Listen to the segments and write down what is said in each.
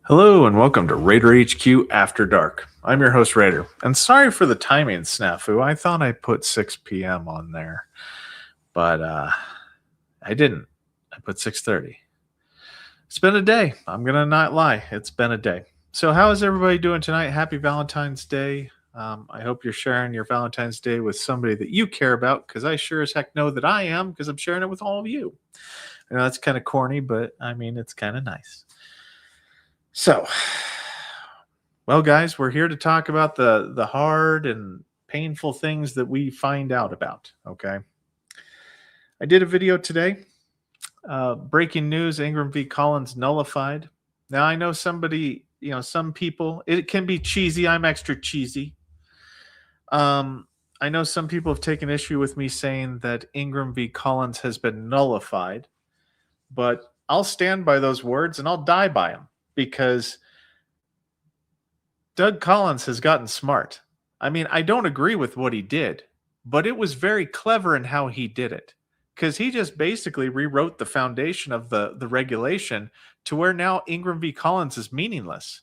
Hello and welcome to Raider HQ After Dark. I'm your host Raider, and sorry for the timing snafu. I thought I put 6 p.m. on there, but I didn't. I put 6:30. It's been a day. I'm gonna not lie. It's been a day. So how is everybody doing tonight? Happy Valentine's Day. I hope you're sharing your Valentine's Day with somebody that you care about, because I sure as heck know that I am, because I'm sharing it with all of you. I know that's kind of corny, but I mean it's kind of nice. So, well, guys, we're here to talk about the hard and painful things that we find out about. Okay, I did a video today. Breaking news: Ingram v. Collins nullified. Now I know somebody, some people. It can be cheesy. I'm extra cheesy. I know some people have taken issue with me saying that Ingram v. Collins has been nullified, but I'll stand by those words and I'll die by them, because Doug Collins has gotten smart. I mean, I don't agree with what he did, but it was very clever in how he did it, because he just basically rewrote the foundation of the regulation to where now Ingram v. Collins is meaningless.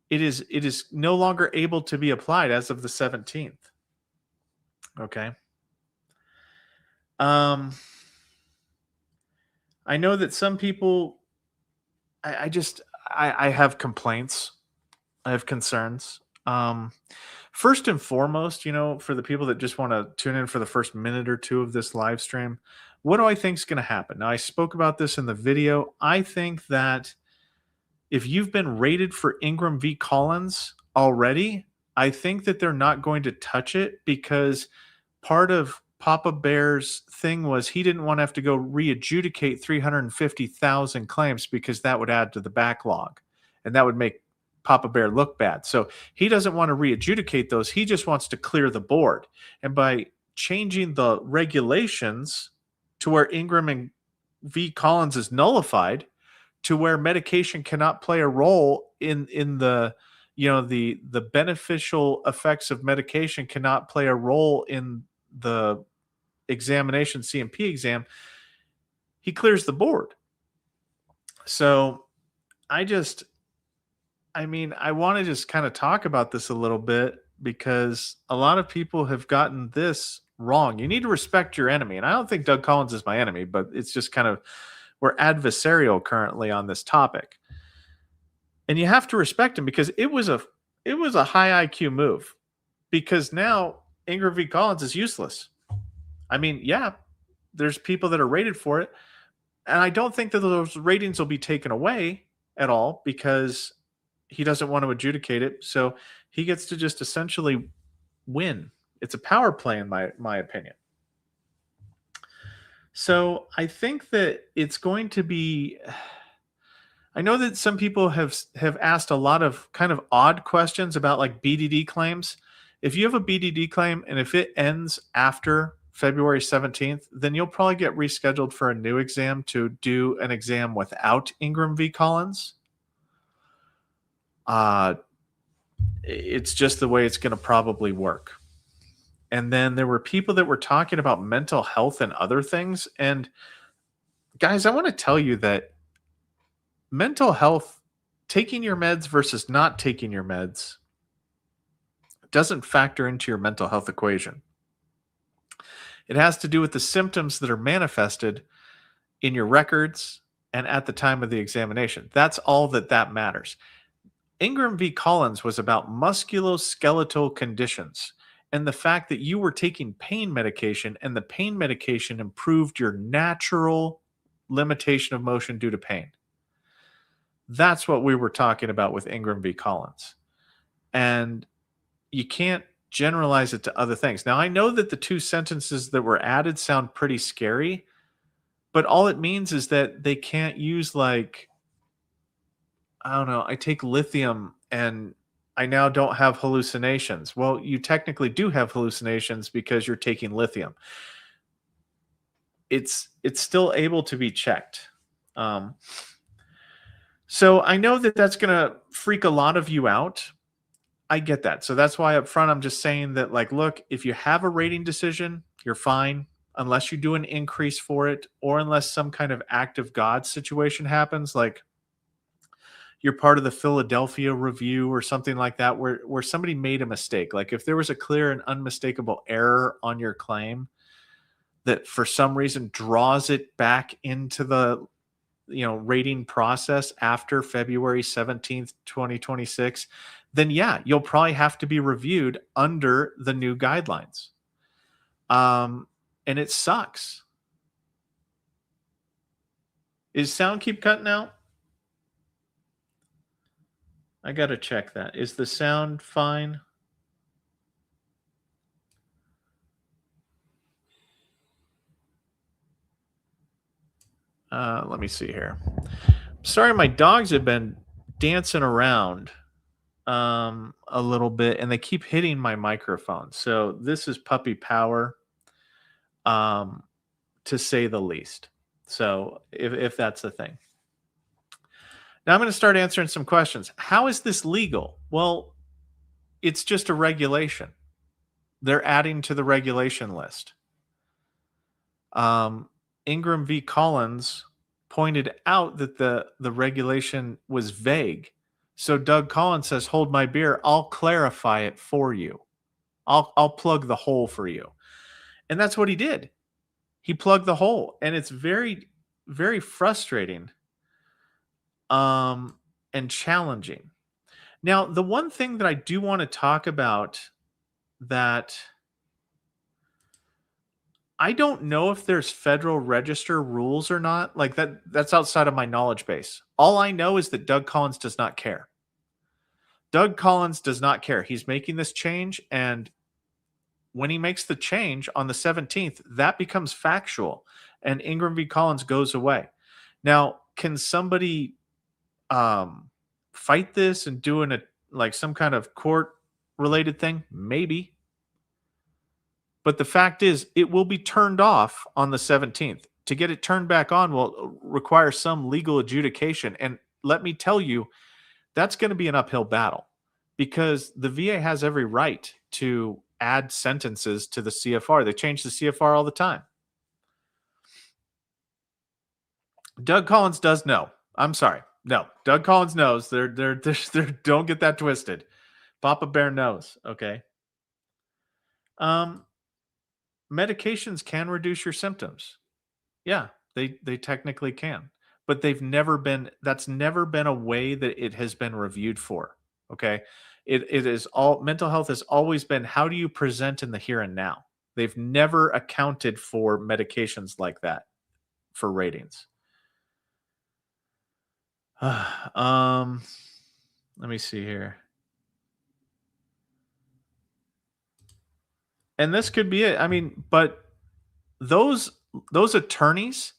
It is no longer able to be applied as of the 17th. Okay. I know that some people, I have complaints. I have concerns. First and foremost, for the people that just want to tune in for the first minute or two of this live stream, what do I think is going to happen? Now, I spoke about this in the video. I think that if you've been rated for Ingram v. Collins already, I think that they're not going to touch it, because part of Papa Bear's thing was he didn't want to have to go re-adjudicate 350,000 claims, because that would add to the backlog and that would make Papa Bear look bad. So he doesn't want to re-adjudicate those. He just wants to clear the board. And by changing the regulations to where Ingram v. Collins is nullified, to where medication cannot play a role in the the beneficial effects of medication cannot play a role in the examination, CMP exam, he clears the board. So I want to just kind of talk about this a little bit, because a lot of people have gotten this wrong. You need to respect your enemy. And I don't think Doug Collins is my enemy, but it's just kind of, we're adversarial currently on this topic. And you have to respect him, because it was a high IQ move, because now Ingram v. Collins is useless. I mean, yeah, there's people that are rated for it, and I don't think that those ratings will be taken away at all, because he doesn't want to adjudicate it. So he gets to just essentially win. It's a power play, in my opinion. So I think that it's going to be, I know that some people have asked a lot of kind of odd questions about like BDD claims. If you have a BDD claim and if it ends after February 17th, then you'll probably get rescheduled for a new exam to do an exam without Ingram v. Collins. It's just the way it's going to probably work. And then there were people that were talking about mental health and other things. And guys, I want to tell you that mental health, taking your meds versus not taking your meds, doesn't factor into your mental health equation. It has to do with the symptoms that are manifested in your records and at the time of the examination. That's all that matters. Ingram v. Collins was about musculoskeletal conditions and the fact that you were taking pain medication, and the pain medication improved your natural limitation of motion due to pain. That's what we were talking about with Ingram v. Collins. And you can't generalize it to other things. Now, I know that the two sentences that were added sound pretty scary, but all it means is that they can't use, like, I don't know, I take lithium and I now don't have hallucinations. Well, you technically do have hallucinations because you're taking lithium. It's still able to be checked. So I know that that's going to freak a lot of you out. I get that. So that's why up front, I'm just saying that, like, look, if you have a rating decision, you're fine, unless you do an increase for it, or unless some kind of act of God situation happens. Like, you're part of the Philadelphia Review or something like that, where somebody made a mistake. Like if there was a clear and unmistakable error on your claim that for some reason draws it back into the rating process after February 17th, 2026, then yeah, you'll probably have to be reviewed under the new guidelines. And it sucks. Is sound keep cutting out? I got to check that. Is the sound fine? Let me see here. Sorry, my dogs have been dancing around a little bit and they keep hitting my microphone. So this is puppy power, to say the least. So if that's the thing. Now I'm going to start answering some questions. How is this legal? Well, it's just a regulation. They're adding to the regulation list. Ingram v. Collins pointed out that the regulation was vague. So Doug Collins says, "Hold my beer. I'll clarify it for you. I'll plug the hole for you." And that's what he did. He plugged the hole, and it's very, very frustrating, and challenging. Now, the one thing that I do want to talk about that I don't know if there's Federal Register rules or not. Like that's outside of my knowledge base. All I know is that Doug Collins does not care. Doug Collins does not care. He's making this change, and when he makes the change on the 17th, that becomes factual, and Ingram v. Collins goes away. Now, can somebody fight this and do like some kind of court related thing? Maybe. But the fact is, it will be turned off on the 17th. To get it turned back on will require some legal adjudication. And let me tell you, that's going to be an uphill battle because the VA has every right to add sentences to the CFR. They change the CFR all the time. Doug Collins does know. I'm sorry. No, Doug Collins knows. They're don't get that twisted. Papa Bear knows. Okay. Medications can reduce your symptoms. Yeah, they technically can. But that's never been a way that it has been reviewed for. Okay. It is all mental health has always been how do you present in the here and now? They've never accounted for medications like that for ratings. Let me see here. And this could be it. I mean, but those attorneys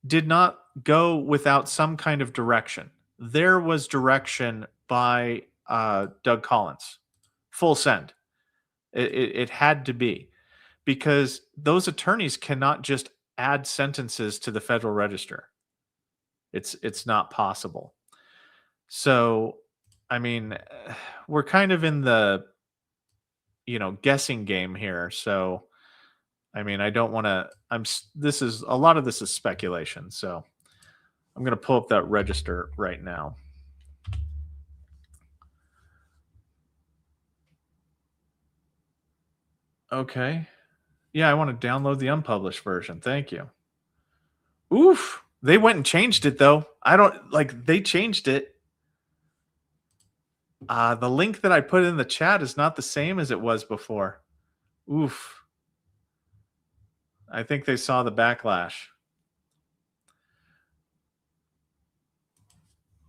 did not go without some kind of direction. There was direction by Doug Collins. Full send. It had to be because those attorneys cannot just add sentences to the Federal Register. It's not possible. So, I mean, we're kind of in the guessing game here. So, I mean, I don't want to. This is a lot of this is speculation. So, I'm going to pull up that register right now. Okay. Yeah, I want to download the unpublished version. Thank you. Oof. They went and changed it though. I don't like they changed it. The link that I put in the chat is not the same as it was before. Oof. I think they saw the backlash.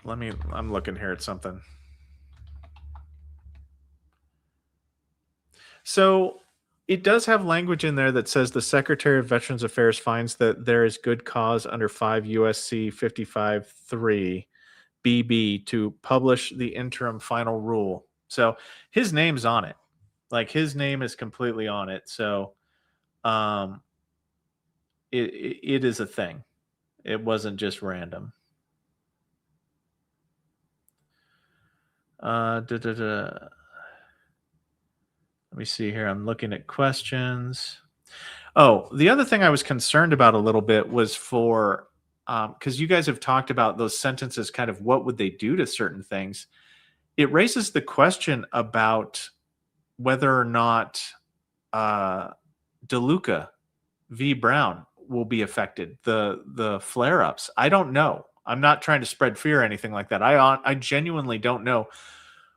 I'm looking here at something. So it does have language in there that says the Secretary of Veterans Affairs finds that there is good cause under 5 USC 55(3) BB to publish the interim final rule. So his name's on it. Like his name is completely on it. So it is a thing. It wasn't just random. Let me see here. I'm looking at questions. Oh, the other thing I was concerned about a little bit was for because you guys have talked about those sentences, kind of what would they do to certain things. It raises the question about whether or not uh, DeLuca v. Brown will be affected. The flare ups. I don't know. I'm not trying to spread fear or anything like that. I genuinely don't know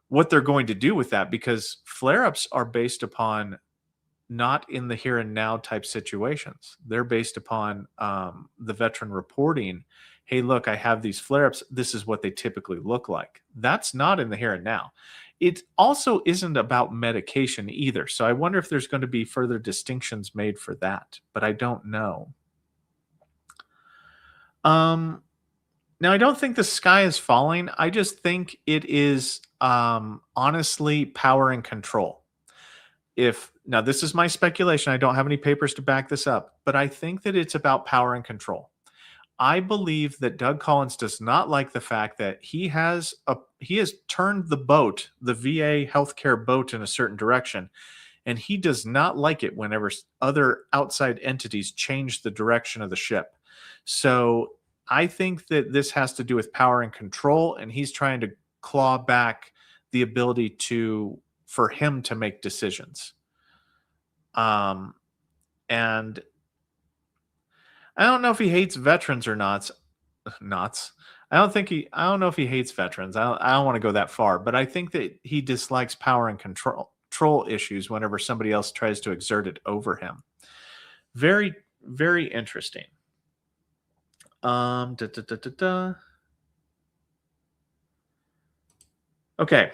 what they're going to do with that, because flare ups are based upon not in the here and now type situations. They're based upon the veteran reporting, hey, look, I have these flare ups. This is what they typically look like. That's not in the here and now. It also isn't about medication either. So I wonder if there's going to be further distinctions made for that, but I don't know. Now, I don't think the sky is falling. I just think it is honestly power and control. If now this is my speculation, I don't have any papers to back this up, but I think that it's about power and control. I believe that Doug Collins does not like the fact that he has turned the boat, the VA healthcare boat, in a certain direction, and he does not like it whenever other outside entities change the direction of the ship. So I think that this has to do with power and control, and he's trying to claw back the ability for him to make decisions. And I don't know if he hates veterans or not. Not. I don't know if he hates veterans. I don't want to go that far, but I think that he dislikes power and control issues whenever somebody else tries to exert it over him. Very, very interesting. Da, da, da, da, da. Okay.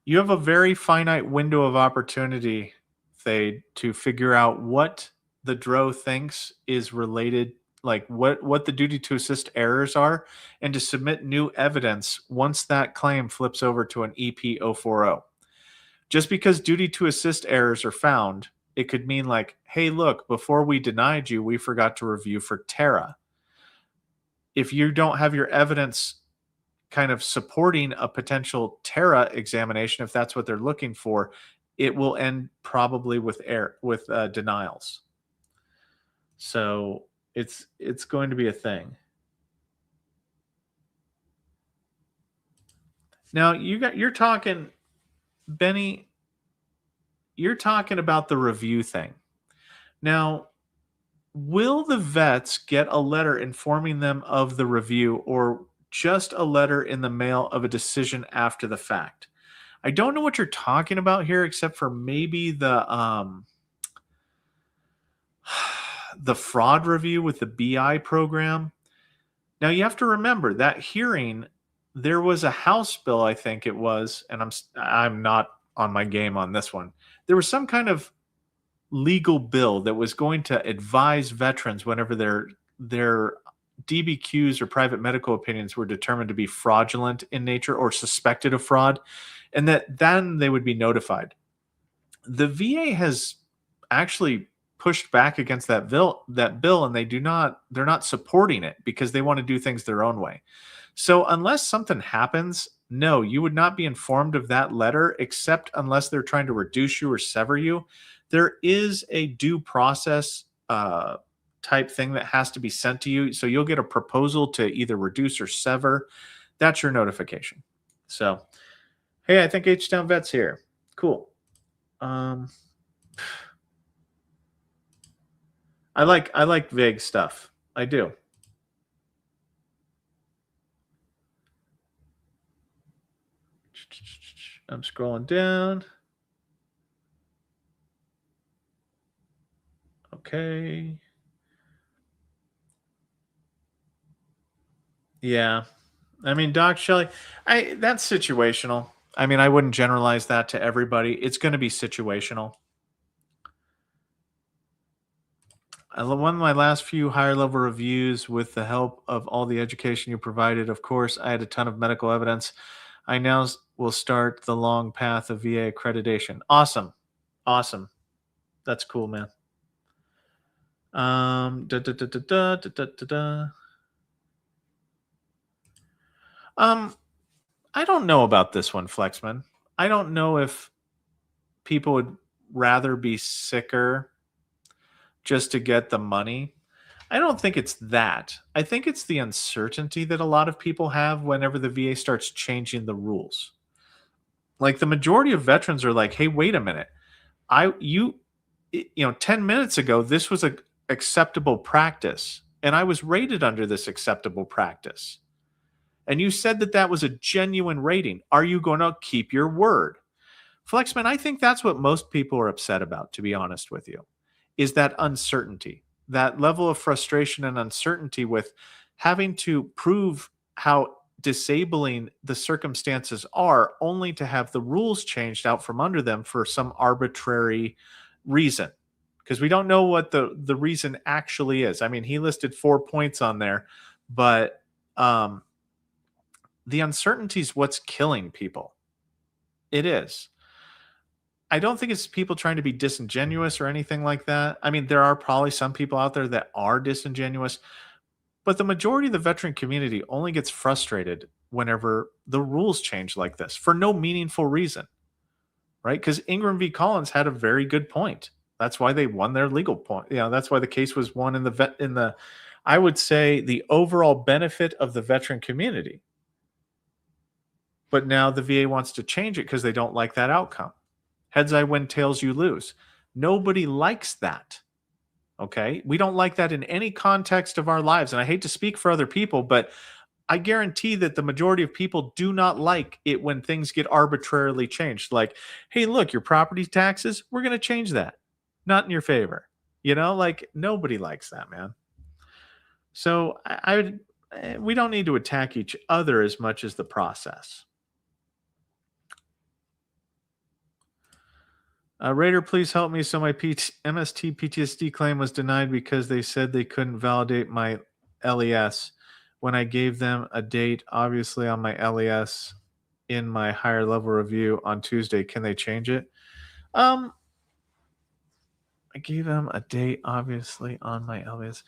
You have a very finite window of opportunity, Thade, to figure out what the DRO thinks is related, like what the duty to assist errors are, and to submit new evidence once that claim flips over to an EP 040. Just because duty to assist errors are found, it could mean like, hey, look, before we denied you, we forgot to review for Terra. If you don't have your evidence kind of supporting a potential Terra examination, if that's what they're looking for, it will end probably with denials. So it's going to be a thing. Now you're talking, Benny, you're talking about the review thing. Now, will the vets get a letter informing them of the review, or just a letter in the mail of a decision after the fact? I don't know what you're talking about here, except for maybe the the fraud review with the BI program. Now you have to remember that hearing, there was a House bill, I think it was, and I'm not on my game on this one. There was some kind of legal bill that was going to advise veterans whenever their DBQs or private medical opinions were determined to be fraudulent in nature or suspected of fraud, and that then they would be notified. The VA has actually pushed back against that bill, and they're not supporting it because they want to do things their own way. So unless something happens, no, you would not be informed of that letter, except unless they're trying to reduce you or sever you. There is a due process type thing that has to be sent to you. So you'll get a proposal to either reduce or sever. That's your notification. So, hey, I think H-Town Vet's here. Cool. I like vague stuff. I do. I'm scrolling down. Okay. Yeah. I mean, Doc Shelley, that's situational. I mean, I wouldn't generalize that to everybody. It's going to be situational. One of my last few higher level reviews, with the help of all the education you provided, of course, I had a ton of medical evidence. I now will start the long path of VA accreditation. Awesome. Awesome. That's cool, man. Da, da, da, da, da, da, da, da. I don't know about this one, Flexman. I don't know if people would rather be sicker just to get the money. I don't think it's that. I think it's the uncertainty that a lot of people have whenever the VA starts changing the rules. Like the majority of veterans are like, "Hey, wait a minute. I you 10 minutes ago this was a acceptable practice and I was rated under this acceptable practice. And you said that that was a genuine rating. Are you going to keep your word?" Flexman, I think that's what most people are upset about, to be honest with you, is that uncertainty, that level of frustration and uncertainty with having to prove how disabling the circumstances are, only to have the rules changed out from under them for some arbitrary reason. Because we don't know what the reason actually is. I mean, he listed 4 points on there, but um, the uncertainty is what's killing people. It is. I don't think it's people trying to be disingenuous or anything like that. I mean, there are probably some people out there that are disingenuous, but the majority of the veteran community only gets frustrated whenever the rules change like this for no meaningful reason, right? Because Ingram v. Collins had a very good point. That's why they won their legal point. That's why the case was won I would say, the overall benefit of the veteran community. But now the VA wants to change it because they don't like that outcome. Heads I win, tails you lose. Nobody likes that. Okay? We don't like that in any context of our lives. And I hate to speak for other people, but I guarantee that the majority of people do not like it when things get arbitrarily changed. Like, hey, look, your property taxes, we're going to change that. Not in your favor. Like nobody likes that, man. So we don't need to attack each other as much as the process. Raider, please help me. So my MST PTSD claim was denied because they said they couldn't validate my LES when I gave them a date, obviously on my LES in my higher level review on Tuesday. Can they change it? I gave them a date, obviously on my LES.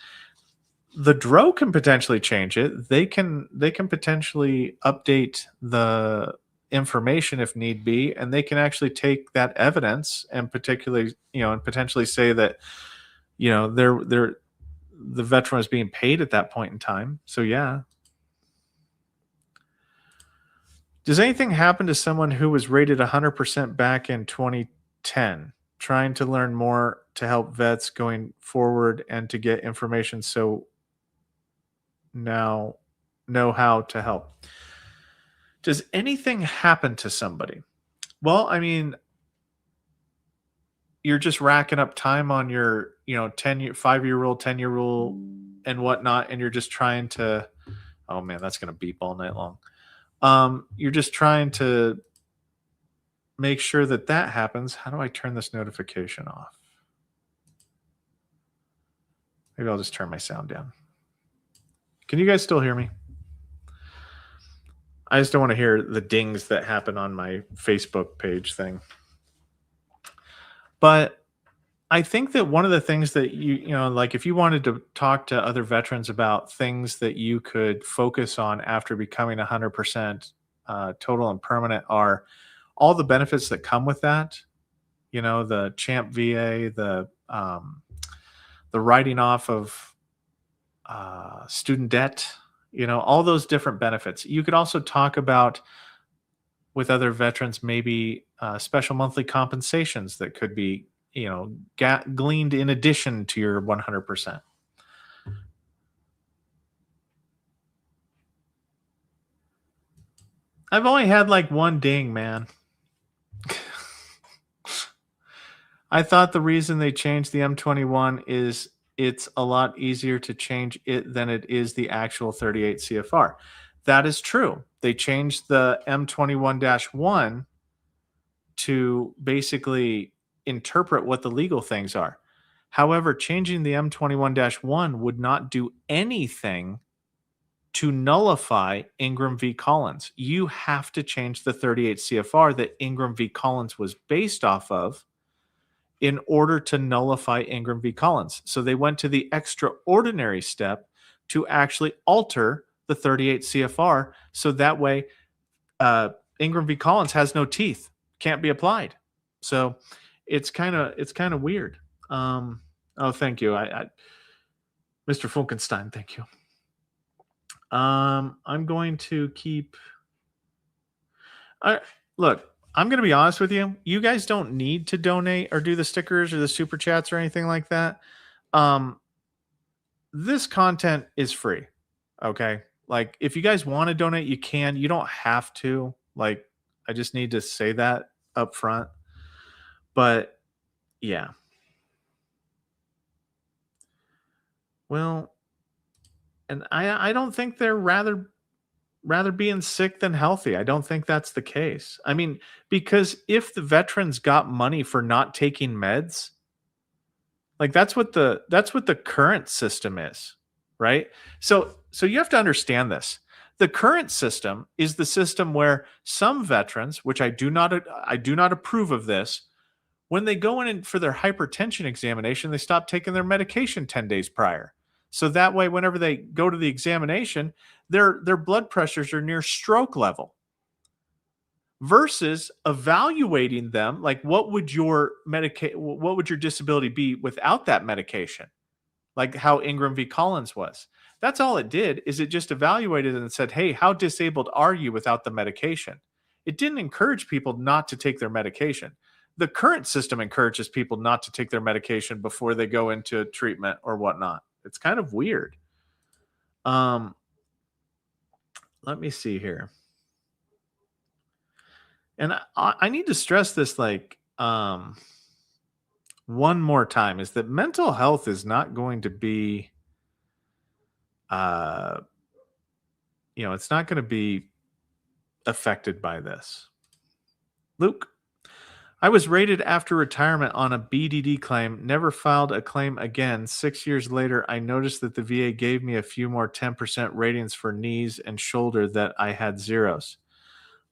The DRO can potentially change it. They can potentially update the information if need be, and they can actually take that evidence and potentially say that they're the veteran was being paid at that point in time. So yeah. Does anything happen to someone who was rated 100% back in 2010, trying to learn more to help vets going forward and to get information so now know how to help? Does anything happen to somebody? Well, I mean, you're just racking up time on your 5-year rule, 10-year rule and whatnot, and you're just trying to, oh man, that's going to beep all night long. You're just trying to make sure that happens. How do I turn this notification off? Maybe I'll just turn my sound down. Can you guys still hear me? I just don't want to hear the dings that happen on my Facebook page thing. But I think that one of the things that like if you wanted to talk to other veterans about things that you could focus on after becoming 100% total and permanent are all the benefits that come with that. The CHAMP VA, the writing off of student debt, all those different benefits. You could also talk about with other veterans, maybe special monthly compensations that could be, gleaned in addition to your 100%. I've only had like one ding, man. I thought the reason they changed the M21 is it's a lot easier to change it than it is the actual 38 CFR. That is true. They changed the M21-1 to basically interpret what the legal things are. However, changing the M21-1 would not do anything to nullify Ingram v. Collins. You have to change the 38 CFR that Ingram v. Collins was based off of in order to nullify Ingram v. Collins. So they went to the extraordinary step to actually alter the 38 CFR so that way Ingram v. Collins has no teeth, can't be applied. So it's kind of weird. Oh, thank you. Mr. Funkenstein, thank you. I'm going to keep. I look. I'm going to be honest with you. You guys don't need to donate or do the stickers or the super chats or anything like that. Um, this content is free. Okay. Like, if you guys want to donate, you can. You don't have to. Like, I just need to say that up front. But yeah. Well, and I don't think they're rather being sick than healthy. I don't think that's the case. I mean, because if the veterans got money for not taking meds, like that's what the current system is, right? So you have to understand this. The current system is the system where some veterans, which I do not approve of this, when they go in for their hypertension examination, they stop taking their medication 10 days prior. So that way, whenever they go to the examination, their blood pressures are near stroke level versus evaluating them like what would your disability be without that medication, like how Ingram v. Collins was. That's all it did, is it just evaluated and said, hey, how disabled are you without the medication? It didn't encourage people not to take their medication. The current system encourages people not to take their medication before they go into treatment or whatnot. It's kind of weird. Um, Let me see here. And I need to stress this, like, one more time, is that mental health is not going to be uh it's not going to be affected by this. Luke, I was rated after retirement on a BDD claim, never filed a claim again. 6 years later, I noticed that the VA gave me a few more 10% ratings for knees and shoulder that I had zeros.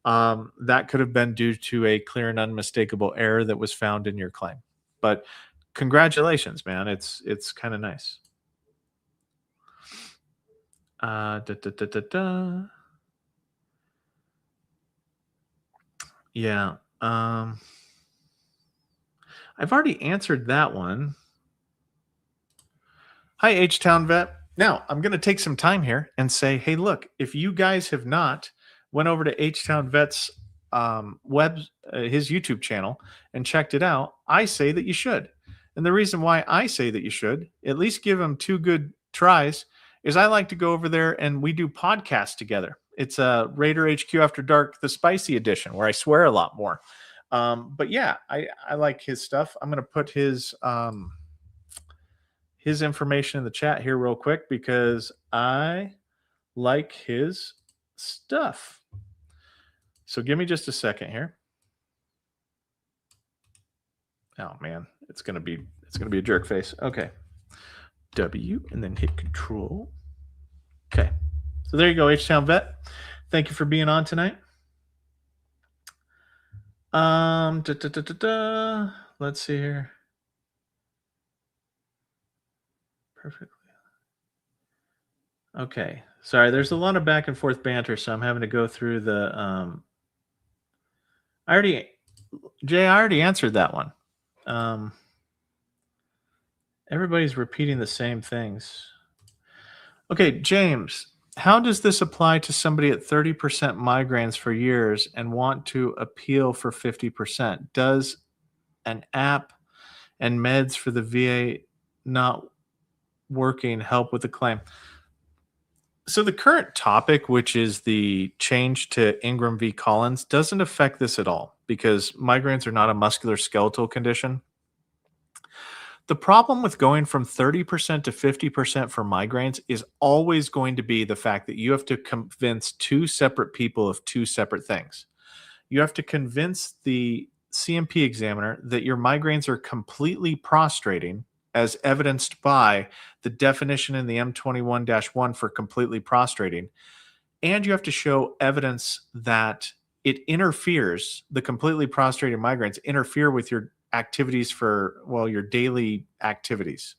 That could have been due to a clear and unmistakable error that was found in your claim. But congratulations, man. It's kind of nice. Da, da, da, da, da. Yeah. I've already answered that one. Hi, H-Town Vet. Now, I'm going to take some time here and say, hey, look, if you guys have not went over to H-Town Vet's his YouTube channel and checked it out, I say that you should. And the reason why I say that you should, at least give him 2 good tries, is I like to go over there and we do podcasts together. It's a Raider HQ After Dark, the spicy edition, where I swear a lot more. But yeah, I like his stuff. I'm going to put his information in the chat here real quick because I like his stuff. So give me just a second here. Oh man, it's gonna be a jerk face. Okay. W and then hit Control. Okay. So there you go, H-Town Vet. Thank you for being on tonight. Let's see here. Perfectly. Okay. Sorry, there's a lot of back and forth banter, so I'm having to go through the I already answered that one. Everybody's repeating the same things. Okay, James, how does this apply to somebody at 30% migraines for years and want to appeal for 50%? Does an app and meds for the VA not working help with the claim? So the current topic, which is the change to Ingram v. Collins, doesn't affect this at all because migraines are not a musculoskeletal condition. The problem with going from 30% to 50% for migraines is always going to be the fact that you have to convince 2 separate people of 2 separate things. You have to convince the CMP examiner that your migraines are completely prostrating, as evidenced by the definition in the M21-1 for completely prostrating. And you have to show evidence that it interferes, the completely prostrated migraines interfere with your activities your daily activities,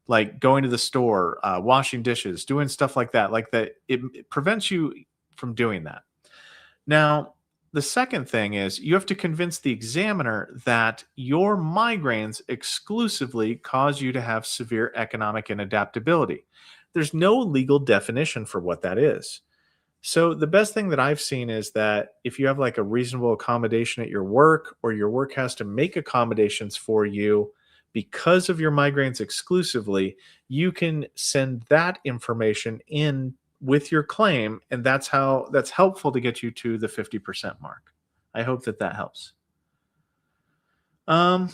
like going to the store, washing dishes, doing stuff like that it prevents you from doing that. Now, the second thing is you have to convince the examiner that your migraines exclusively cause you to have severe economic inadaptability. There's no legal definition for what that is. So the best thing that I've seen is that if you have like a reasonable accommodation at your work, or your work has to make accommodations for you because of your migraines exclusively, you can send that information in with your claim, and that's helpful to get you to the 50% mark. I hope that that helps. Um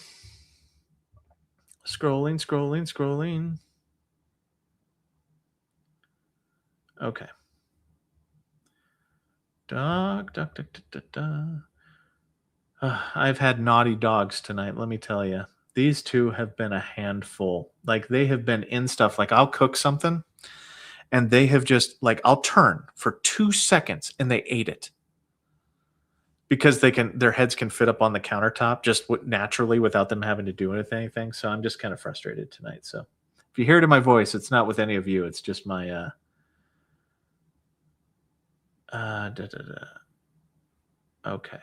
scrolling. Okay. Dog. I've had naughty dogs tonight, let me tell you. These two have been a handful. Like, they have been in stuff. Like, I'll cook something, and they have just like, I'll turn for 2 seconds, and they ate it. Because their heads can fit up on the countertop just naturally without them having to do anything. So I'm just kind of frustrated tonight. So if you hear it in my voice, it's not with any of you. It's just my da, da, da. Okay.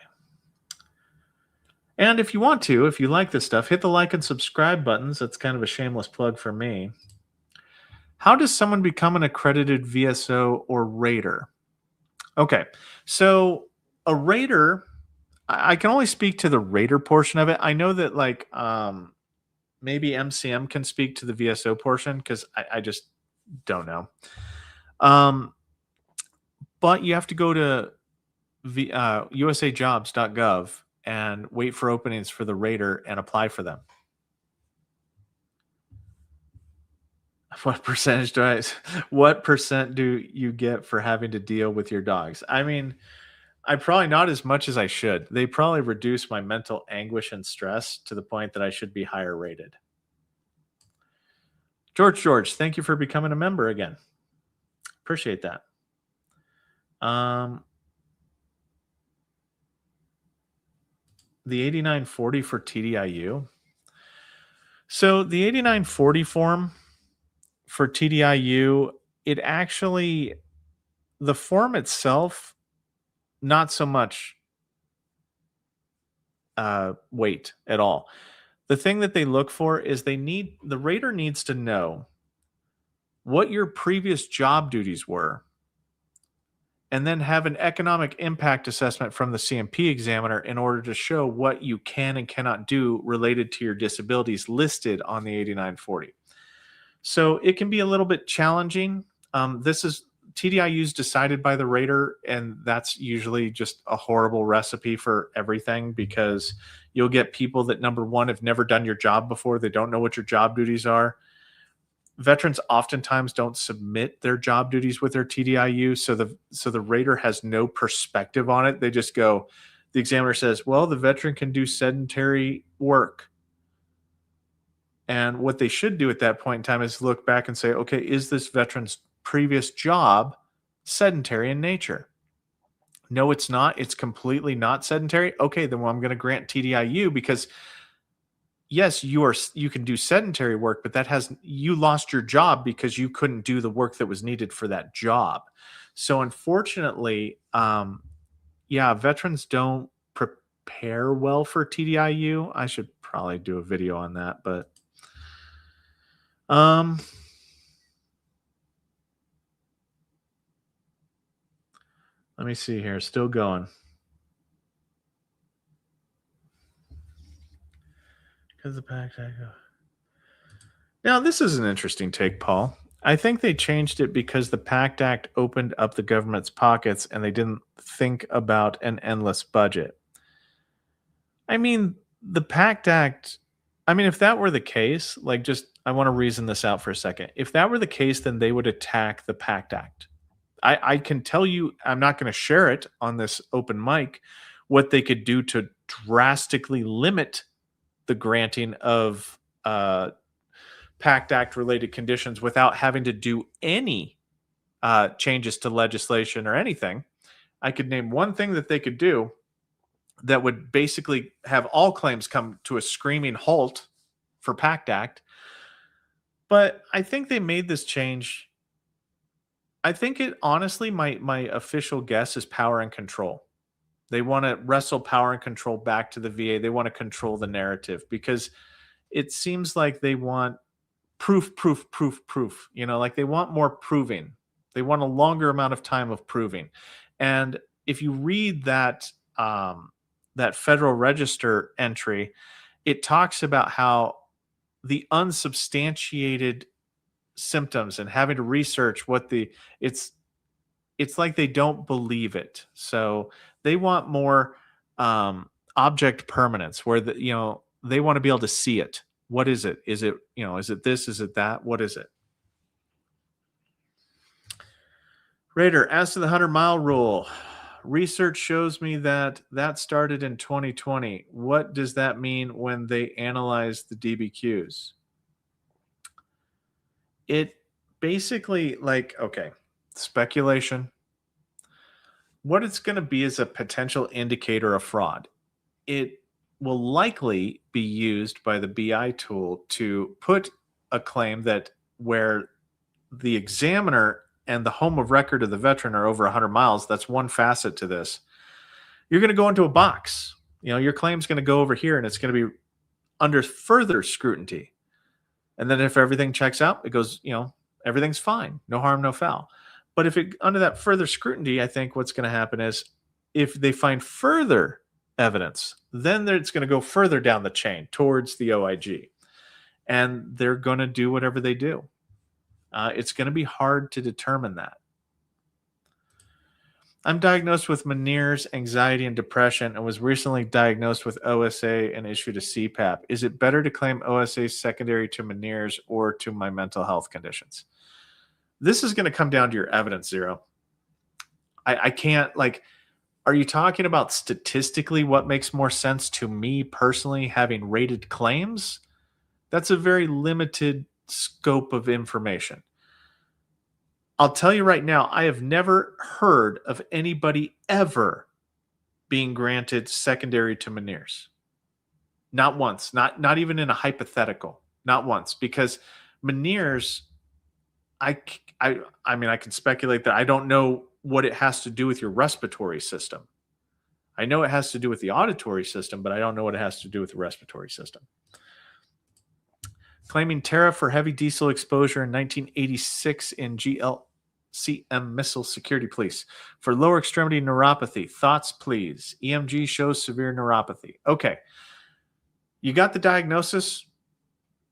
And if you want to, if you like this stuff, hit the like and subscribe buttons. That's kind of a shameless plug for me. How does someone become an accredited VSO or rater? Okay. So a rater, I can only speak to the rater portion of it. I know that like maybe MCM can speak to the VSO portion because I just don't know. But you have to go to usajobs.gov and wait for openings for the rater and apply for them. What percentage what percent do you get for having to deal with your dogs? I mean, I probably not as much as I should. They probably reduce my mental anguish and stress to the point that I should be higher rated. George, thank you for becoming a member again. Appreciate that. The 8940 for TDIU. So the 8940 form for TDIU, it actually, the form itself, not so much weight at all. The thing that they look for is the rater needs to know what your previous job duties were, and then have an economic impact assessment from the CMP examiner in order to show what you can and cannot do related to your disabilities listed on the 8940. So it can be a little bit challenging. This is TDIU's decided by the rater, and that's usually just a horrible recipe for everything, because you'll get people that, number one, have never done your job before. They don't know what your job duties are. Veterans oftentimes don't submit their job duties with their TDIU, so the rater has no perspective on it. They just go, the examiner says, well, the veteran can do sedentary work. And what they should do at that point in time is look back and say, okay, is this veteran's previous job sedentary in nature? No, it's not. It's completely not sedentary. Okay, then I'm going to grant TDIU, because yes, you can do sedentary work, but you lost your job because you couldn't do the work that was needed for that job. So unfortunately, veterans don't prepare well for TDIU. I should probably do a video on that, but let me see here. Still going. Because the PACT Act. Now, this is an interesting take, Paul. I think they changed it because the PACT Act opened up the government's pockets and they didn't think about an endless budget. I mean, the PACT Act, if that were the case, I want to reason this out for a second. If that were the case, then they would attack the PACT Act. I can tell you, I'm not going to share it on this open mic, what they could do to drastically limit the granting of PACT Act related conditions without having to do any changes to legislation or anything. I could name one thing that they could do that would basically have all claims come to a screaming halt for PACT Act. But I think they made this change. I think it honestly, my official guess is power and control. They want to wrestle power and control back to the VA. They want to control the narrative because it seems like they want proof, proof, proof, proof. Like they want more proving. They want a longer amount of time of proving. And if you read that Federal Register entry, it talks about how the unsubstantiated symptoms and having to research it's like they don't believe it. So they want more object permanence where they want to be able to see it. What is it? Is it this? Is it that? What is it? Raider, as to the 100-mile rule, research shows me that started in 2020. What does that mean when they analyze the DBQs? It basically, okay, speculation. What it's going to be is a potential indicator of fraud. It will likely be used by the BI tool to put a claim that where the examiner and the home of record of the veteran are over 100 miles, that's one facet to this. You're going to go into a box. Your claim's going to go over here and it's going to be under further scrutiny. And then if everything checks out, it goes, everything's fine. No harm, no foul. But if it under that further scrutiny, I think what's going to happen is if they find further evidence, then it's going to go further down the chain towards the OIG. And they're going to do whatever they do. It's going to be hard to determine that. I'm diagnosed with Meniere's, anxiety, and depression, and was recently diagnosed with OSA and issued a CPAP. Is it better to claim OSA secondary to Meniere's or to my mental health conditions? This is going to come down to your evidence, Zero. I can't, are you talking about statistically what makes more sense to me personally having rated claims? That's a very limited scope of information. I'll tell you right now, I have never heard of anybody ever being granted secondary to Meniere's. Not once, not even in a hypothetical, not once, because Meniere's, I mean, I can speculate that I don't know what it has to do with your respiratory system. I know it has to do with the auditory system, but I don't know what it has to do with the respiratory system. Claiming tariff for heavy diesel exposure in 1986 in GLCM missile security police for lower extremity neuropathy. Thoughts, please. EMG shows severe neuropathy. Okay. You got the diagnosis.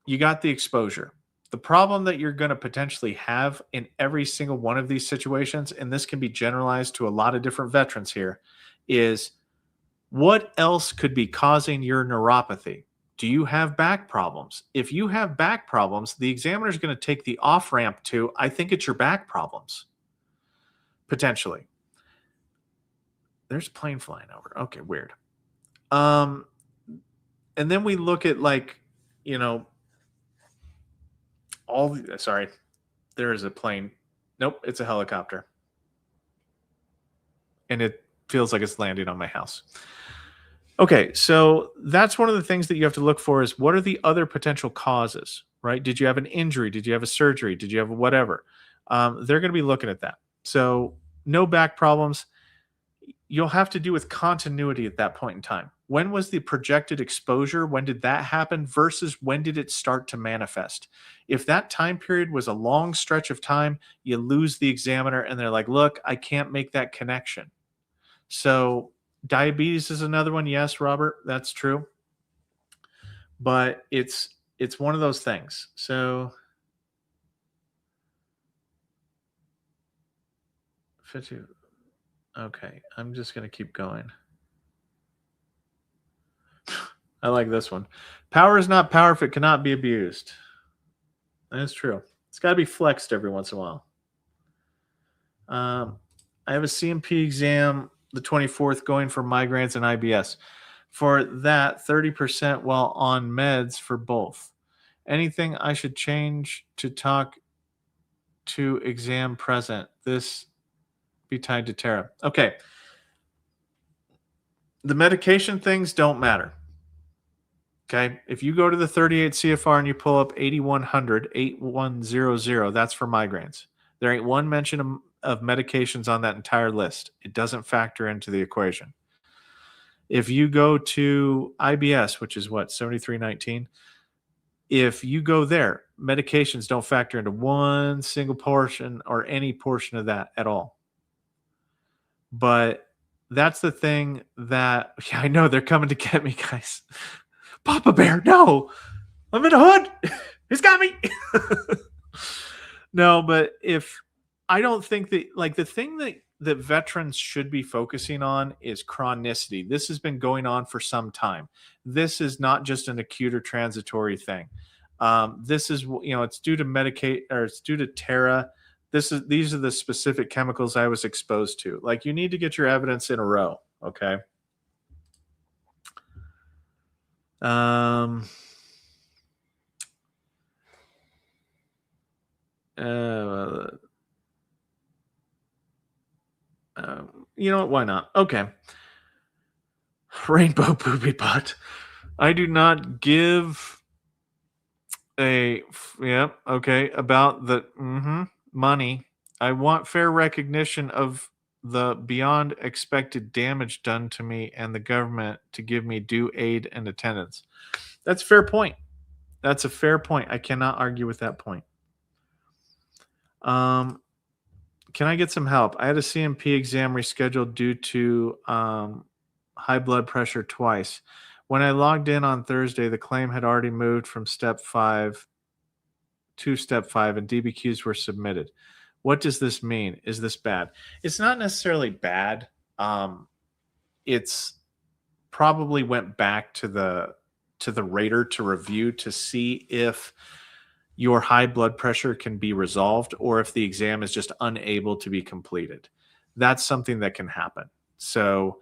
You got the exposure. The problem that you're going to potentially have in every single one of these situations, and this can be generalized to a lot of different veterans here, is what else could be causing your neuropathy? Do you have back problems? If you have back problems, the examiner is going to take the off-ramp to, I think it's your back problems, potentially. There's a plane flying over. Okay, weird. And then we look at sorry, there is a plane. Nope, it's a helicopter. And it feels like it's landing on my house. Okay, so that's one of the things that you have to look for is what are the other potential causes, right? Did you have an injury? Did you have a surgery? Did you have whatever? They're going to be looking at that. So no back problems. You'll have to do with continuity at that point in time. When was the projected exposure? When did that happen versus when did it start to manifest? If that time period was a long stretch of time, you lose the examiner and they're like, look, I can't make that connection. So diabetes is another one. Yes, Robert, that's true. But it's one of those things. So 50. Okay, I'm just going to keep going. I like this one. Power is not power if it cannot be abused. That's true. It's got to be flexed every once in a while. I have a CMP exam the 24th going for migraines and IBS. For that, 30% while on meds for both. Anything I should change to talk to exam present? This be tied to Tara. Okay. The medication things don't matter. Okay. If you go to the 38 CFR and you pull up 8100, 8100, that's for migraines. There ain't one mention of medications on that entire list. It doesn't factor into the equation. If you go to IBS, which is what, 7319, if you go there, medications don't factor into one single portion or any portion of that at all. But that's the thing that, yeah, I know they're coming to get me, guys. Papa Bear, no, I'm in a hood. He's got me. No, but if I don't think that, like, the thing that veterans should be focusing on is chronicity. This has been going on for some time. This is not just an acute or transitory thing. This is, it's due to Medicaid, or it's due to Terra. These are the specific chemicals I was exposed to. Like, you need to get your evidence in a row. Okay. You know what? Why not? Okay. Rainbow Poopy Butt. I do not give about the money. I want fair recognition of the beyond expected damage done to me and the government to give me due aid and attendance. That's a fair point. That's a fair point. I cannot argue with that point. Can I get some help? I had a CMP exam rescheduled due to high blood pressure twice. When I logged in on Thursday, the claim had already moved from step 5 to step 5 and DBQs were submitted. What does this mean? Is this bad? It's not necessarily bad. It's probably went back to the rater to review to see if your high blood pressure can be resolved or if the exam is just unable to be completed. That's something that can happen. So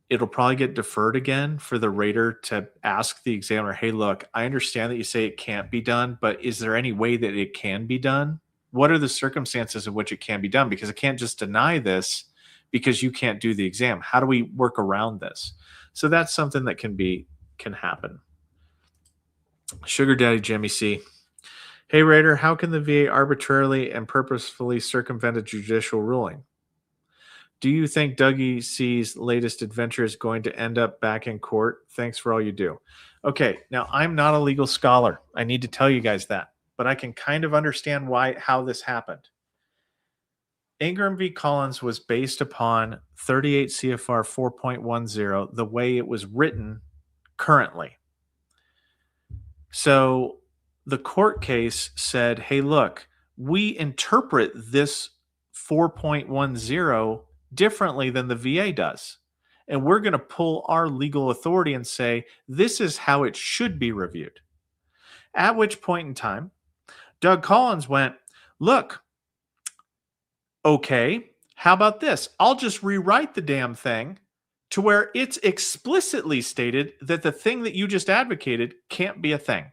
it'll probably get deferred again for the rater to ask the examiner, hey, look, I understand that you say it can't be done, but is there any way that it can be done? What are the circumstances in which it can be done? Because I can't just deny this because you can't do the exam. How do we work around this? So that's something that can happen. Sugar Daddy Jimmy C. Hey, Raider, how can the VA arbitrarily and purposefully circumvent a judicial ruling? Do you think Dougie C's latest adventure is going to end up back in court? Thanks for all you do. Okay, now I'm not a legal scholar. I need to tell you guys that, but I can kind of understand how this happened. Ingram v. Collins was based upon 38 CFR 4.10, the way it was written currently. So the court case said, hey, look, we interpret this 4.10 differently than the VA does. And we're going to pull our legal authority and say, this is how it should be reviewed. At which point in time, Doug Collins went, look, okay, how about this? I'll just rewrite the damn thing to where it's explicitly stated that the thing that you just advocated can't be a thing.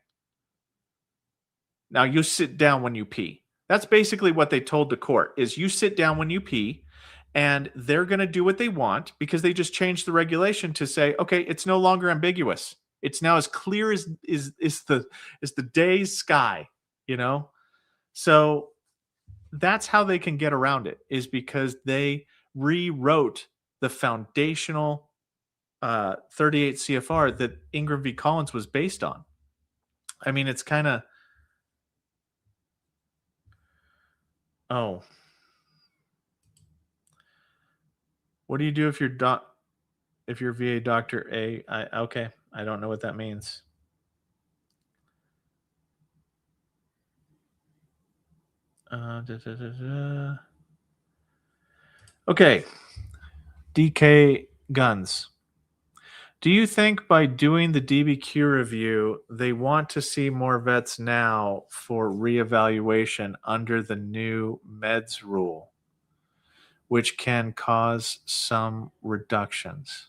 Now you sit down when you pee. That's basically what they told the court is you sit down when you pee and they're going to do what they want because they just changed the regulation to say, okay, it's no longer ambiguous. It's now as clear as the day's sky, So that's how they can get around it is because they rewrote the foundational 38 CFR that Ingram v. Collins was based on. I mean, it's kind of, what do you do if your VA doctor okay, I don't know what that means. Okay. DK Guns. Do you think by doing the DBQ review, they want to see more vets now for reevaluation under the new meds rule, which can cause some reductions?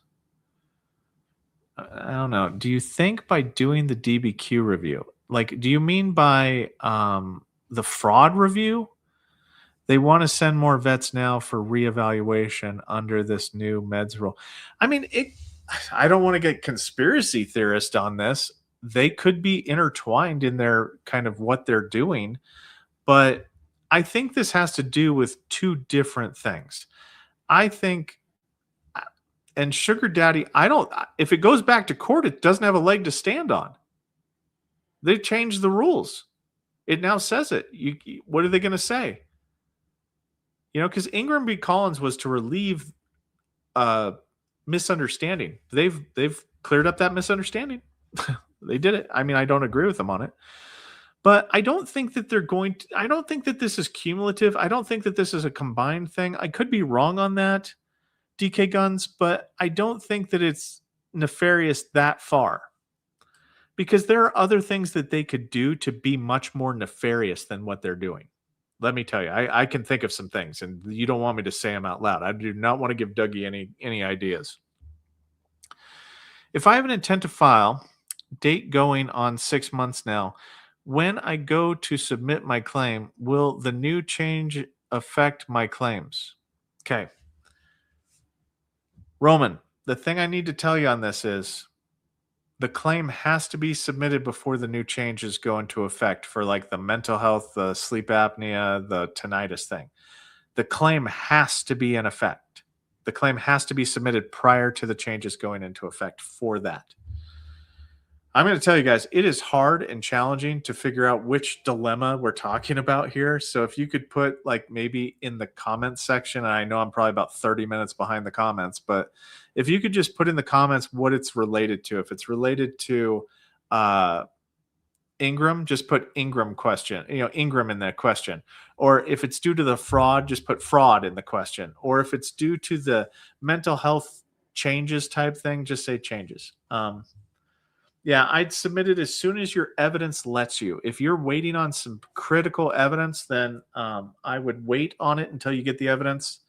I don't know. Do you think by doing the DBQ review, like, do you mean by the fraud review? They want to send more vets now for reevaluation under this new meds rule. I mean, I don't want to get conspiracy theorist on this. They could be intertwined in their kind of what they're doing, but I think this has to do with two different things. I think And sugar daddy, if it goes back to court, it doesn't have a leg to stand on. They've changed the rules. It now says it. What are they going to say? Because Ingram v. Collins was to relieve misunderstanding. They've cleared up that misunderstanding. They did it. I mean, I don't agree with them on it, but I don't think that I don't think that this is cumulative. I don't think that this is a combined thing. I could be wrong on that, DK Guns, but I don't think that it's nefarious that far, because there are other things that they could do to be much more nefarious than what they're doing. Let me tell you, I can think of some things, and you don't want me to say them out loud. I do not want to give Dougie any ideas. If I have an intent to file, date going on 6 months now, when I go to submit my claim, will the new change affect my claims? Okay. Roman, the thing I need to tell you on this is the claim has to be submitted before the new changes go into effect for like the mental health, the sleep apnea, the tinnitus thing. The claim has to be in effect. The claim has to be submitted prior to the changes going into effect for that. I'm going to tell you guys, it is hard and challenging to figure out which dilemma we're talking about here. So if you could put like maybe in the comments section, and I know I'm probably about 30 minutes behind the comments, but if you could just put in the comments what it's related to. If it's related to Ingram, just put Ingram question, Ingram in the question. Or if it's due to the fraud, just put fraud in the question. Or if it's due to the mental health changes type thing, just say changes. Yeah, I'd submit it as soon as your evidence lets you. If you're waiting on some critical evidence, then I would wait on it until you get the evidence.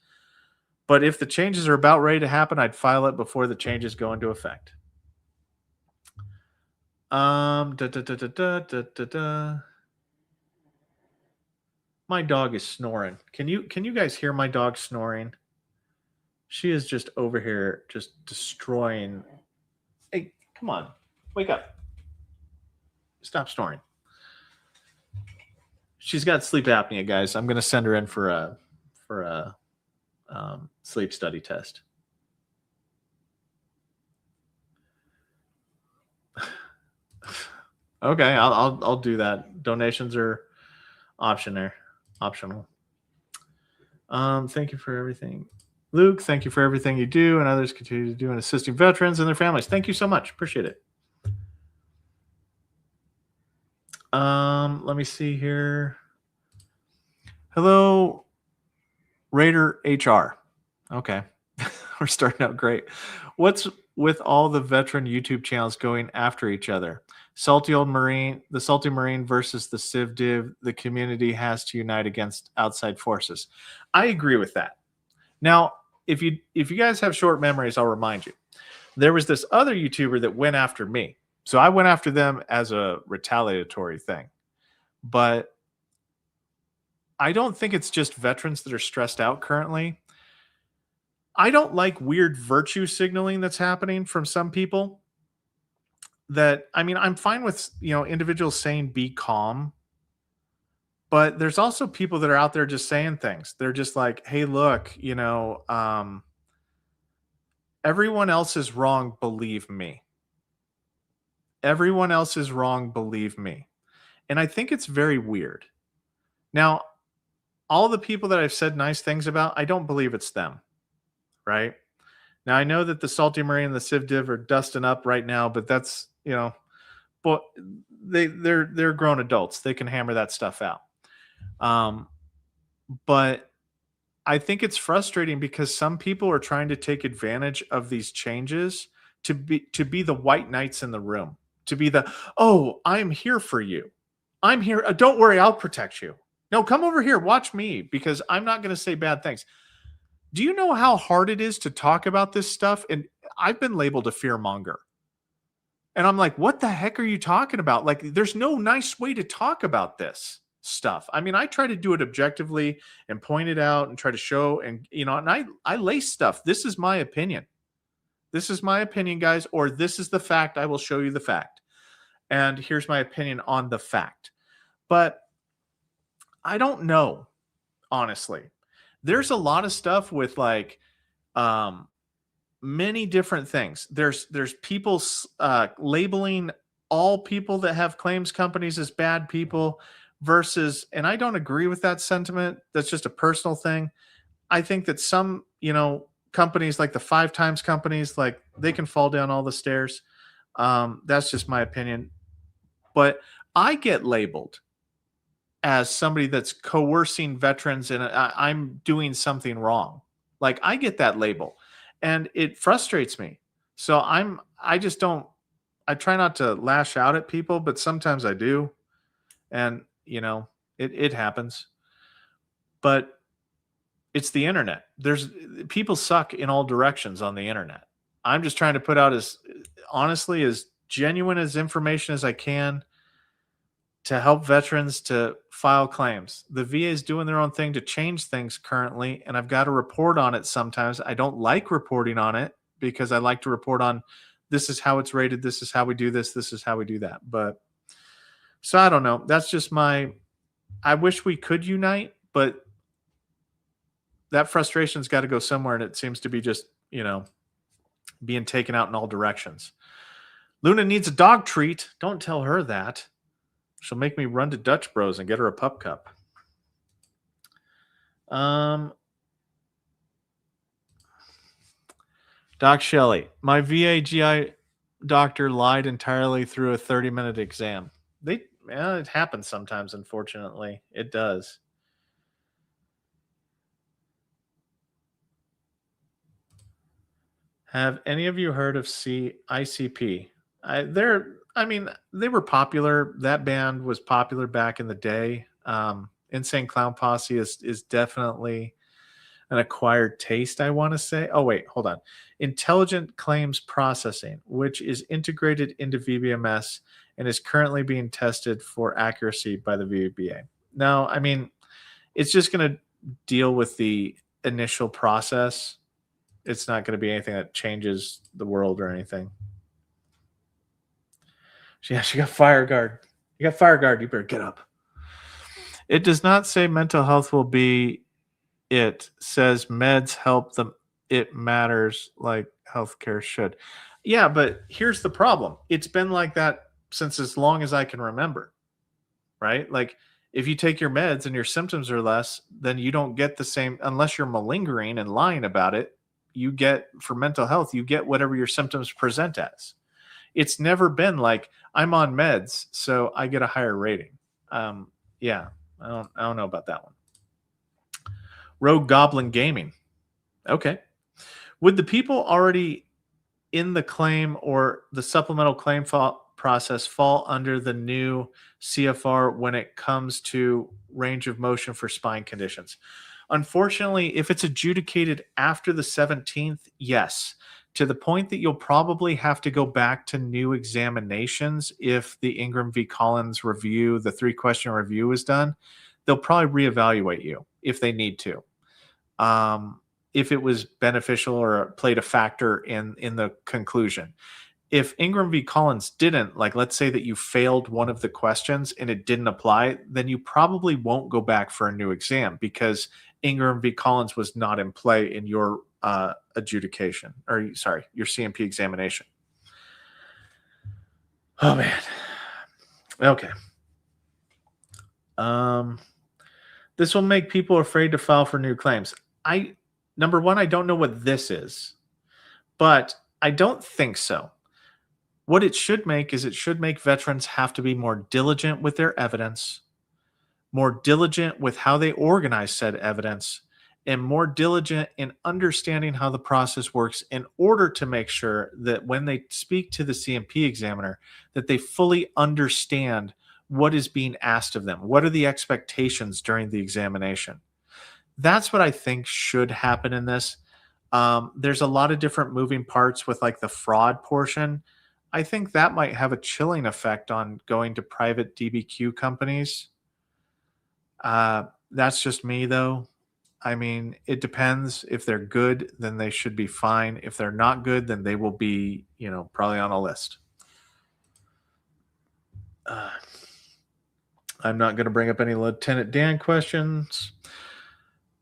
But if the changes are about ready to happen, I'd file it before the changes go into effect. My dog is snoring. Can you guys hear my dog snoring? She is just over here just destroying. Hey, come on. Wake up. Stop snoring. She's got sleep apnea, guys. I'm going to send her in for a sleep study test. Okay, I'll do that. Donations are optional. Thank you for everything. Luke, thank you for everything you do and others continue to do in assisting veterans and their families. Thank you so much. Appreciate it. Let me see here. Hello, Raider HR. Okay. We're starting out great. What's with all the veteran YouTube channels going after each other? The Salty Marine versus the Civ Div. The community has to unite against outside forces. I agree with that. Now, if you guys have short memories, I'll remind you. There was this other YouTuber that went after me. So I went after them as a retaliatory thing. But I don't think it's just veterans that are stressed out currently. I don't like weird virtue signaling that's happening from some people. I'm fine with, individuals saying be calm. But there's also people that are out there just saying things. They're just like, hey, look, everyone else is wrong, believe me. Everyone else is wrong, believe me. And I think it's very weird. Now, all the people that I've said nice things about, I don't believe it's them, right? Now, I know that the Salty Marine and the Civ Div are dusting up right now, but that's, but they're grown adults. They can hammer that stuff out. But I think it's frustrating because some people are trying to take advantage of these changes to be the white knights in the room, to be I'm here for you. I'm here. Don't worry, I'll protect you. No, come over here. Watch me, because I'm not going to say bad things. Do you know how hard it is to talk about this stuff? And I've been labeled a fearmonger. And I'm like, what the heck are you talking about? Like, there's no nice way to talk about this stuff. I mean, I try to do it objectively and point it out and try to show, and I lace stuff. This is my opinion. This is my opinion, guys, or this is the fact. I will show you the fact. And here's my opinion on the fact. But I don't know, honestly. There's a lot of stuff with many different things. There's people labeling all people that have claims companies as bad people versus, and I don't agree with that sentiment. That's just a personal thing. I think that some, companies like the 5 times companies, like they can fall down all the stairs. That's just my opinion. But I get labeled as somebody that's coercing veterans and I'm doing something wrong. Like I get that label and it frustrates me. So I just don't, I try not to lash out at people, but sometimes I do. And, it happens. But it's the internet. There's people suck in all directions on the internet. I'm just trying to put out as honestly as genuine as information as I can to help veterans to file claims. The VA is doing their own thing to change things currently, and I've got to report on it sometimes. I don't like reporting on it because I like to report on this is how it's rated, this is how we do this is how we do that. But so I don't know. That's just I wish we could unite, but that frustration's got to go somewhere, and it seems to be just, being taken out in all directions. Luna needs a dog treat. Don't tell her that. She'll make me run to Dutch Bros and get her a pup cup. Doc Shelley, my VA GI doctor lied entirely through a 30-minute exam. It happens sometimes, unfortunately. It does. Have any of you heard of ICP? They were popular. That band was popular back in the day. Insane Clown Posse is definitely an acquired taste, I want to say. Oh, wait, hold on. Intelligent Claims Processing, which is integrated into VBMS and is currently being tested for accuracy by the VBA. Now, it's just going to deal with the initial process. It's not going to be anything that changes the world or anything. She got fire guard. You got fire guard. You better get up. It does not say mental health will be. It says meds help them. It matters like healthcare should. Yeah, but here's the problem. It's been like that since as long as I can remember, right? Like if you take your meds and your symptoms are less, then you don't get the same, unless you're malingering and lying about it. You get, for mental health, you get whatever your symptoms present as. It's never been like I'm on meds, so I get a higher rating. Yeah, I don't know about that one. Rogue Goblin Gaming. Okay. Would the people already in the claim or the supplemental claim process fall under the new CFR when it comes to range of motion for spine conditions? Unfortunately, if it's adjudicated after the 17th, yes, to the point that you'll probably have to go back to new examinations if the Ingram v. Collins review, the 3-question review is done. They'll probably reevaluate you if they need to. If it was beneficial or played a factor in the conclusion. If Ingram v. Collins didn't, like let's say that you failed one of the questions and it didn't apply, then you probably won't go back for a new exam because Ingram v. Collins was not in play in your adjudication, or sorry, your CMP examination. Oh man. Okay. This will make people afraid to file for new claims. Number one, I don't know what this is, but I don't think so. What it should make is it should make veterans have to be more diligent with their evidence, more diligent with how they organize said evidence, and more diligent in understanding how the process works in order to make sure that when they speak to the CMP examiner, that they fully understand what is being asked of them. What are the expectations during the examination? That's what I think should happen in this. There's a lot of different moving parts with like the fraud portion. I think that might have a chilling effect on going to private DBQ companies. That's just me though. It depends. If they're good, then they should be fine. If they're not good, then they will be, probably on a list. I'm not going to bring up any Lieutenant Dan questions.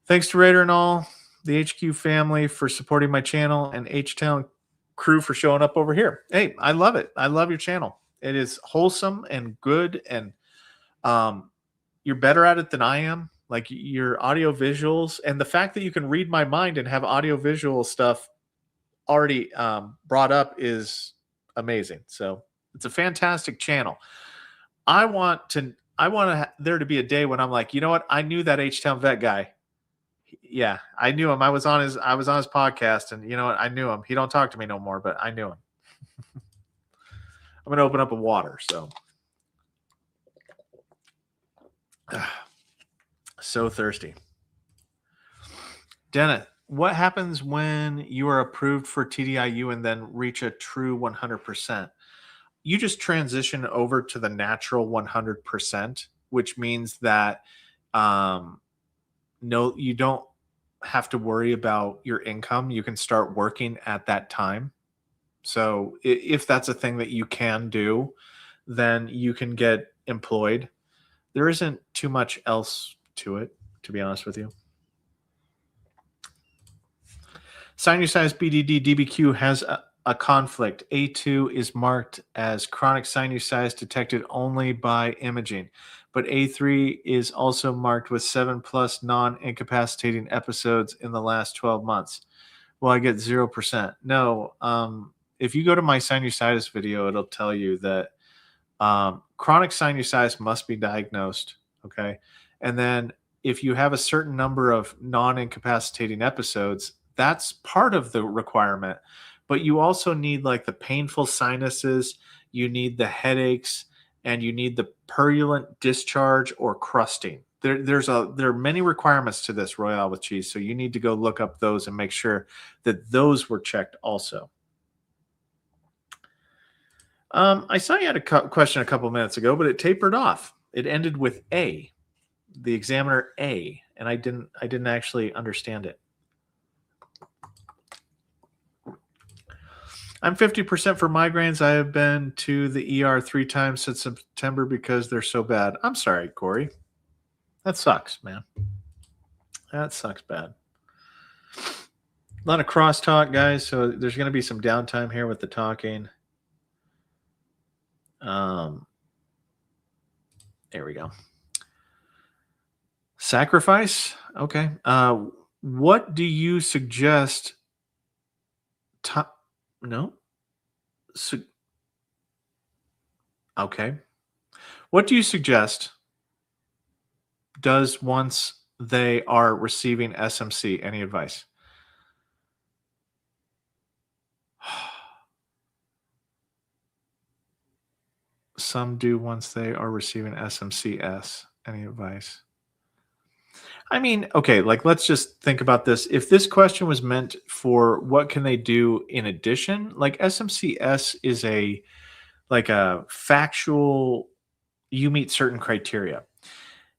Thanks to Raider and all. the HQ family for supporting my channel, and H-Town crew for showing up over here. Hey, I love it. I love your channel. It is wholesome and good, and you're better at it than I am. Like your audio visuals and the fact that you can read my mind and have audio visual stuff already brought up is amazing. So it's a fantastic channel. There to be a day when I'm like, you know what? I knew that H-Town vet guy. Yeah, I knew him. I was on his podcast, and you know what? I knew him. He don't talk to me no more, but I knew him. I'm gonna open up a water. So, so thirsty. Dennett, what happens when you are approved for TDIU and then reach a true 100%? You just transition over to the natural 100%, which means that no, you don't have to worry about your income. You can start working at that time. So if that's a thing that you can do, then you can get employed. There isn't too much else to it, to be honest with you. Sinusized BDD DBQ has a conflict. A2 is marked as chronic sinusitis detected only by imaging, but A3 is also marked with 7+ non-incapacitating episodes in the last 12 months. Well, I get 0%. No, if you go to my sinusitis video, it'll tell you that chronic sinusitis must be diagnosed, okay? And then if you have a certain number of non-incapacitating episodes, that's part of the requirement. But you also need like the painful sinuses, you need the headaches, and you need the purulent discharge or crusting. There are many requirements to this Royale with cheese, so you need to go look up those and make sure that those were checked also. I saw you had a question a couple minutes ago, but it tapered off. It ended with A, the examiner A, and I didn't actually understand it. I'm 50% for migraines. I have been to the ER 3 times since September because they're so bad. I'm sorry, Corey. That sucks, man. That sucks bad. A lot of crosstalk, guys, so there's going to be some downtime here with the talking. There we go. Sacrifice? Okay. What do you suggest? No? Okay. What do you suggest does once they are receiving SMC? Any advice? Some do once they are receiving SMCS. Any advice? I mean, okay, like let's just think about this. If this question was meant for what can they do in addition, like SMCS is a factual, you meet certain criteria.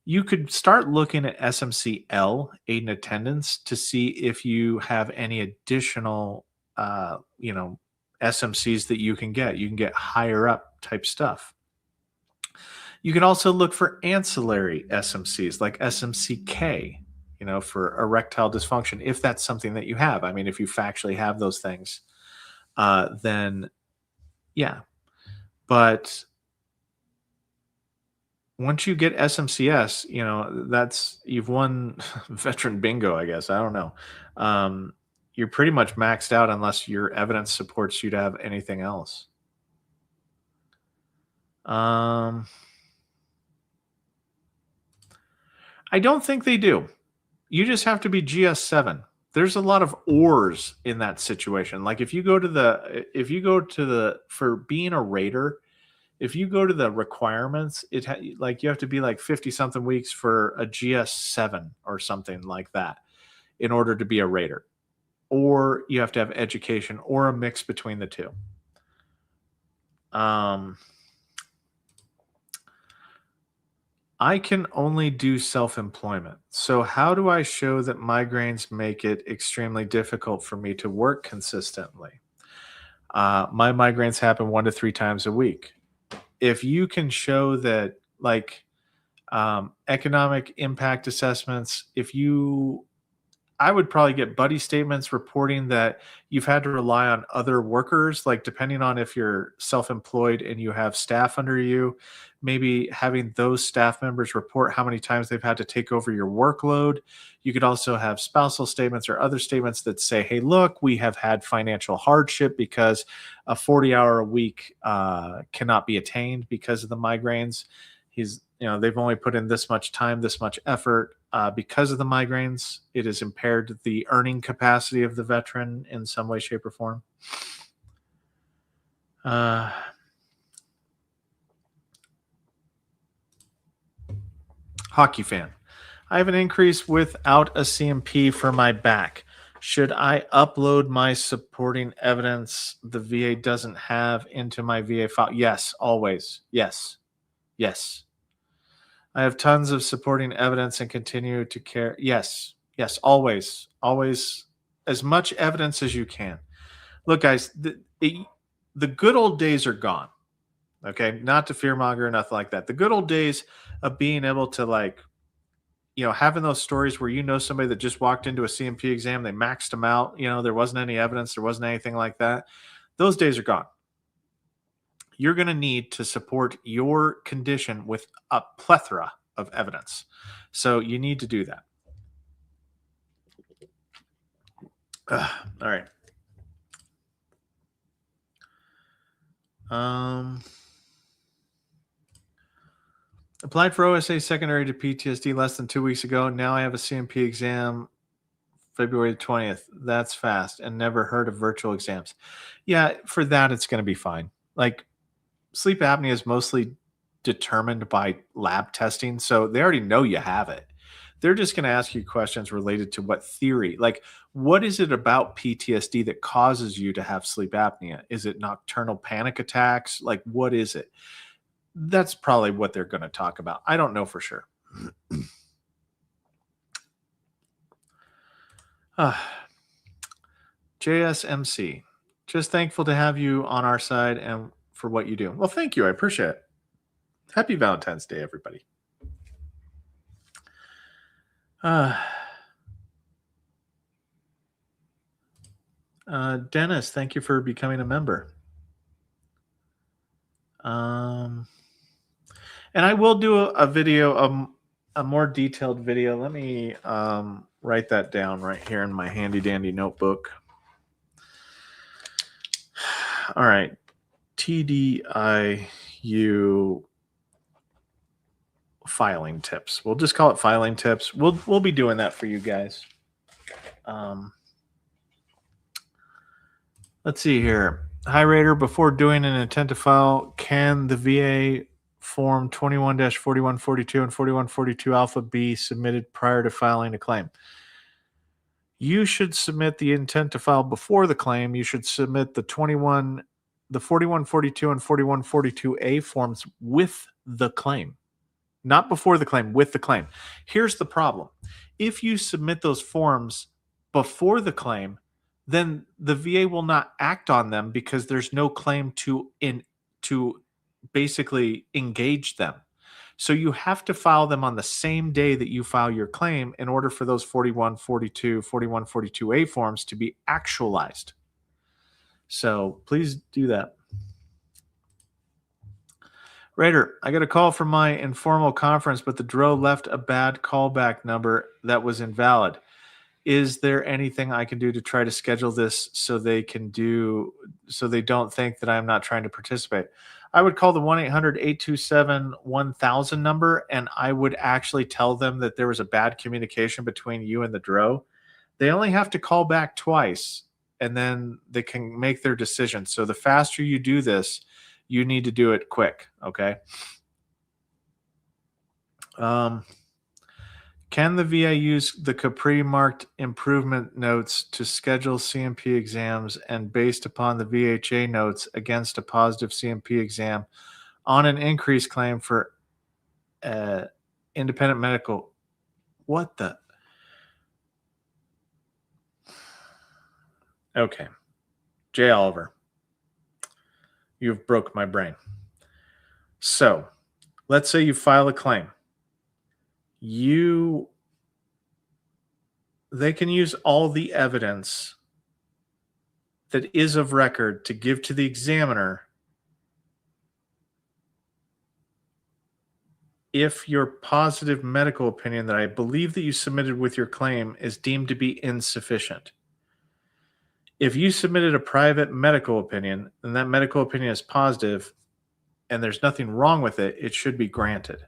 You could start looking at SMCL, aid and attendance, to see if you have any additional, SMCs that you can get. You can get higher up type stuff. You can also look for ancillary SMCs like SMCK, for erectile dysfunction, if that's something that you have. I mean, if you factually have those things, then yeah. But once you get SMCS, that's you've won veteran bingo, I guess. I don't know. You're pretty much maxed out unless your evidence supports you to have anything else. I don't think they do. You just have to be GS7. There's a lot of ors in that situation. Like if you go to the for being a raider, if you go to the requirements, you have to be like 50 something weeks for a GS7 or something like that in order to be a raider, or you have to have education or a mix between the two. I can only do self-employment. So how do I show that migraines make it extremely difficult for me to work consistently? My migraines happen 1 to 3 times a week. If you can show that, like economic impact assessments, if you I would probably get buddy statements reporting that you've had to rely on other workers, like depending on if you're self-employed and you have staff under you, maybe having those staff members report how many times they've had to take over your workload. You could also have spousal statements or other statements that say, hey, look, we have had financial hardship because a 40-hour a week cannot be attained because of the migraines. They've only put in this much time, this much effort. Because of the migraines, it has impaired the earning capacity of the veteran in some way, shape, or form. Hockey fan. I have an increase without a CMP for my back. Should I upload my supporting evidence the VA doesn't have into my VA file? Yes, always. Yes. Yes. I have tons of supporting evidence and continue to care. Yes. Yes, always. Always. As much evidence as you can. Look, guys, the good old days are gone. Okay. Not to fearmonger or nothing like that. The good old days of being able to having those stories where somebody that just walked into a CMP exam, they maxed them out, there wasn't any evidence, there wasn't anything like that. Those days are gone. You're going to need to support your condition with a plethora of evidence. So you need to do that. All right. Applied for OSA secondary to PTSD less than 2 weeks ago. Now I have a CMP exam February 20th. That's fast, and never heard of virtual exams. Yeah, for that, it's going to be fine. Like, sleep apnea is mostly determined by lab testing, so they already know you have it. They're just going to ask you questions related to what theory, like what is it about PTSD that causes you to have sleep apnea? Is it nocturnal panic attacks? Like, what is it? That's probably what they're going to talk about. I don't know for sure. JSMC, just thankful to have you on our side and for what you do. Well, thank you. I appreciate it. Happy Valentine's Day, everybody. Dennis, thank you for becoming a member. And I will do a video, a more detailed video. Let me write that down right here in my handy dandy notebook. All right. TDIU filing tips. We'll just call it filing tips. We'll be doing that for you guys. Let's see here. Hi, Raider. Before doing an intent to file, can the VA Form 21-4142 and 4142 Alpha be submitted prior to filing a claim? You should submit the intent to file before the claim. You should submit the 4142 and 4142A forms with the claim. Not before the claim, with the claim. Here's the problem. If you submit those forms before the claim, then the VA will not act on them because there's no claim to basically engage them. So you have to file them on the same day that you file your claim in order for those 4142, 4142A forms to be actualized. So please do that. Raider, I got a call from my informal conference, but the DRO left a bad callback number that was invalid. Is there anything I can do to try to schedule this so they don't think that I'm not trying to participate? I would call the 1-800-827-1000 number, and I would actually tell them that there was a bad communication between you and the DRO. They only have to call back twice, and then they can make their decision. So the faster you do this, you need to do it quick, okay? Can the VA use the Capri marked improvement notes to schedule CMP exams and based upon the VHA notes against a positive CMP exam on an increased claim for independent medical? What the? Okay. Jay Oliver, you've broke my brain. So let's say you file a claim. You they can use all the evidence that is of record to give to the examiner if your positive medical opinion that I believe that you submitted with your claim is deemed to be insufficient. If you submitted a private medical opinion and that medical opinion is positive and there's nothing wrong with it, it should be granted.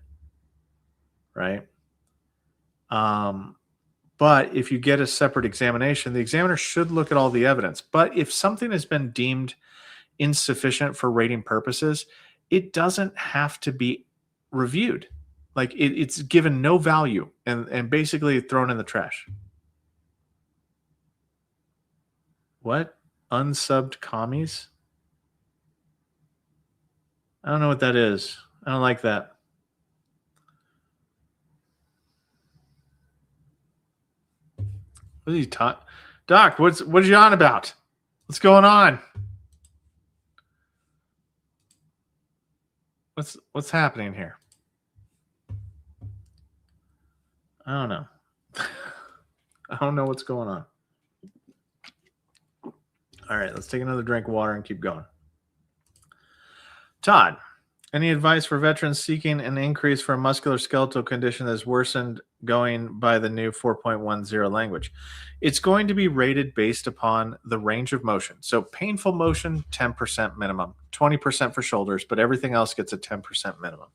Right? But if you get a separate examination, the examiner should look at all the evidence. But if something has been deemed insufficient for rating purposes, it doesn't have to be reviewed. Like it's given no value and basically thrown in the trash. What? Unsubbed commies? I don't know what that is. I don't like that. What are you talking? Doc, what are you on about? What's going on? What's happening here? I don't know. I don't know what's going on. All right, let's take another drink of water and keep going. Todd, any advice for veterans seeking an increase for a musculoskeletal condition that has worsened going by the new 4.10 language? It's going to be rated based upon the range of motion. So painful motion, 10% minimum, 20% for shoulders, but everything else gets a 10% minimum.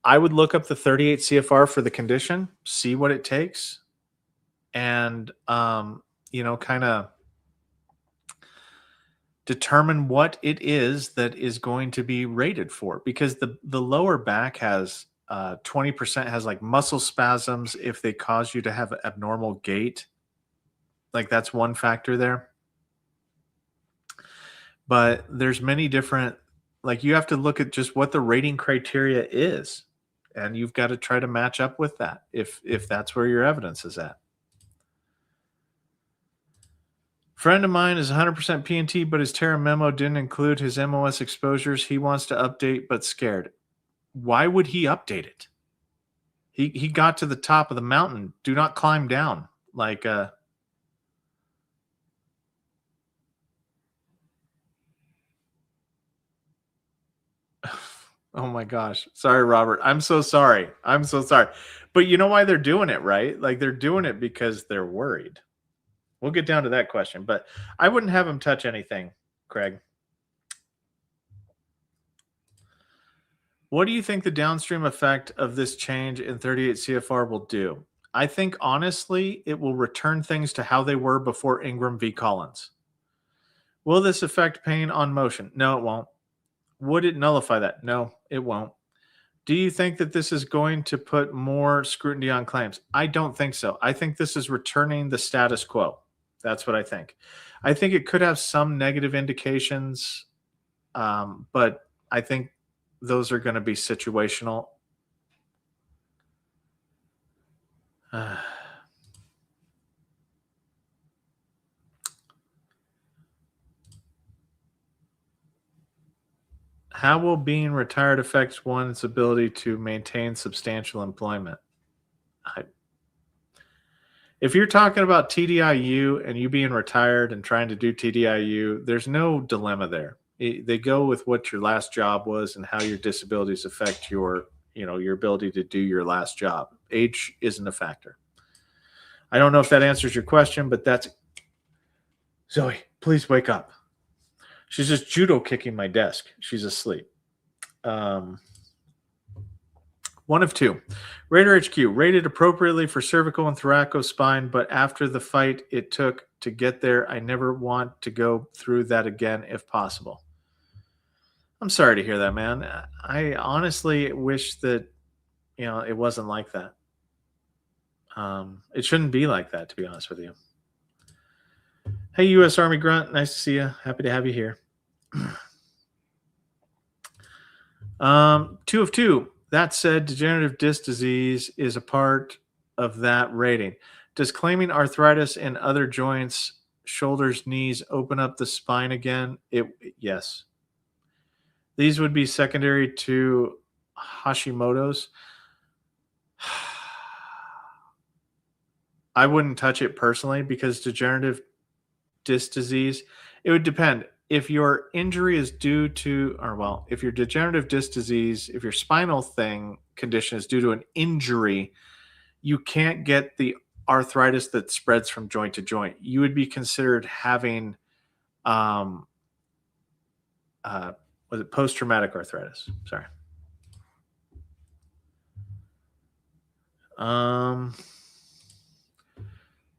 I would look up the 38 CFR for the condition, see what it takes, and kind of determine what it is that is going to be rated for, because the lower back has 20% has like muscle spasms if they cause you to have an abnormal gait. Like that's one factor there. But there's many different, like you have to look at just what the rating criteria is, and you've got to try to match up with that if that's where your evidence is at. Friend of mine is 100% PNT, but his Terra memo didn't include his MOS exposures. He wants to update, but scared. Why would he update it? He got to the top of the mountain. Do not climb down. Like, oh my gosh. Sorry, Robert. I'm so sorry. But you know why they're doing it, right? Like they're doing it because they're worried. We'll get down to that question, but I wouldn't have him touch anything, Craig. What do you think the downstream effect of this change in 38 CFR will do? I think, honestly, it will return things to how they were before Ingram v. Collins. Will this affect pain on motion? No, it won't. Would it nullify that? No, it won't. Do you think that this is going to put more scrutiny on claims? I don't think so. I think this is returning the status quo. That's what I think. I think it could have some negative indications, but I think those are going to be situational. How will being retired affect one's ability to maintain substantial employment? If you're talking about TDIU and you being retired and trying to do TDIU, there's no dilemma there. They go with what your last job was and how your disabilities affect your ability to do your last job. Age isn't a factor. I don't know if that answers your question, but that's Zoe, please wake up. She's just judo kicking my desk. She's asleep. One of two. Raider HQ, rated appropriately for cervical and thoracospine, but after the fight it took to get there, I never want to go through that again if possible. I'm sorry to hear that, man. I honestly wish that, it wasn't like that. It shouldn't be like that, to be honest with you. Hey, U.S. Army Grunt. Nice to see you. Happy to have you here. 2 of 2. That said, degenerative disc disease is a part of that rating. Does claiming arthritis in other joints, shoulders, knees, open up the spine again? Yes. These would be secondary to Hashimoto's. I wouldn't touch it personally because degenerative disc disease, it would depend. If your injury is due to, or well, if your degenerative disc disease, if your spinal condition is due to an injury, you can't get the arthritis that spreads from joint to joint. You would be considered having, um, uh, was it post traumatic arthritis? Sorry. Um,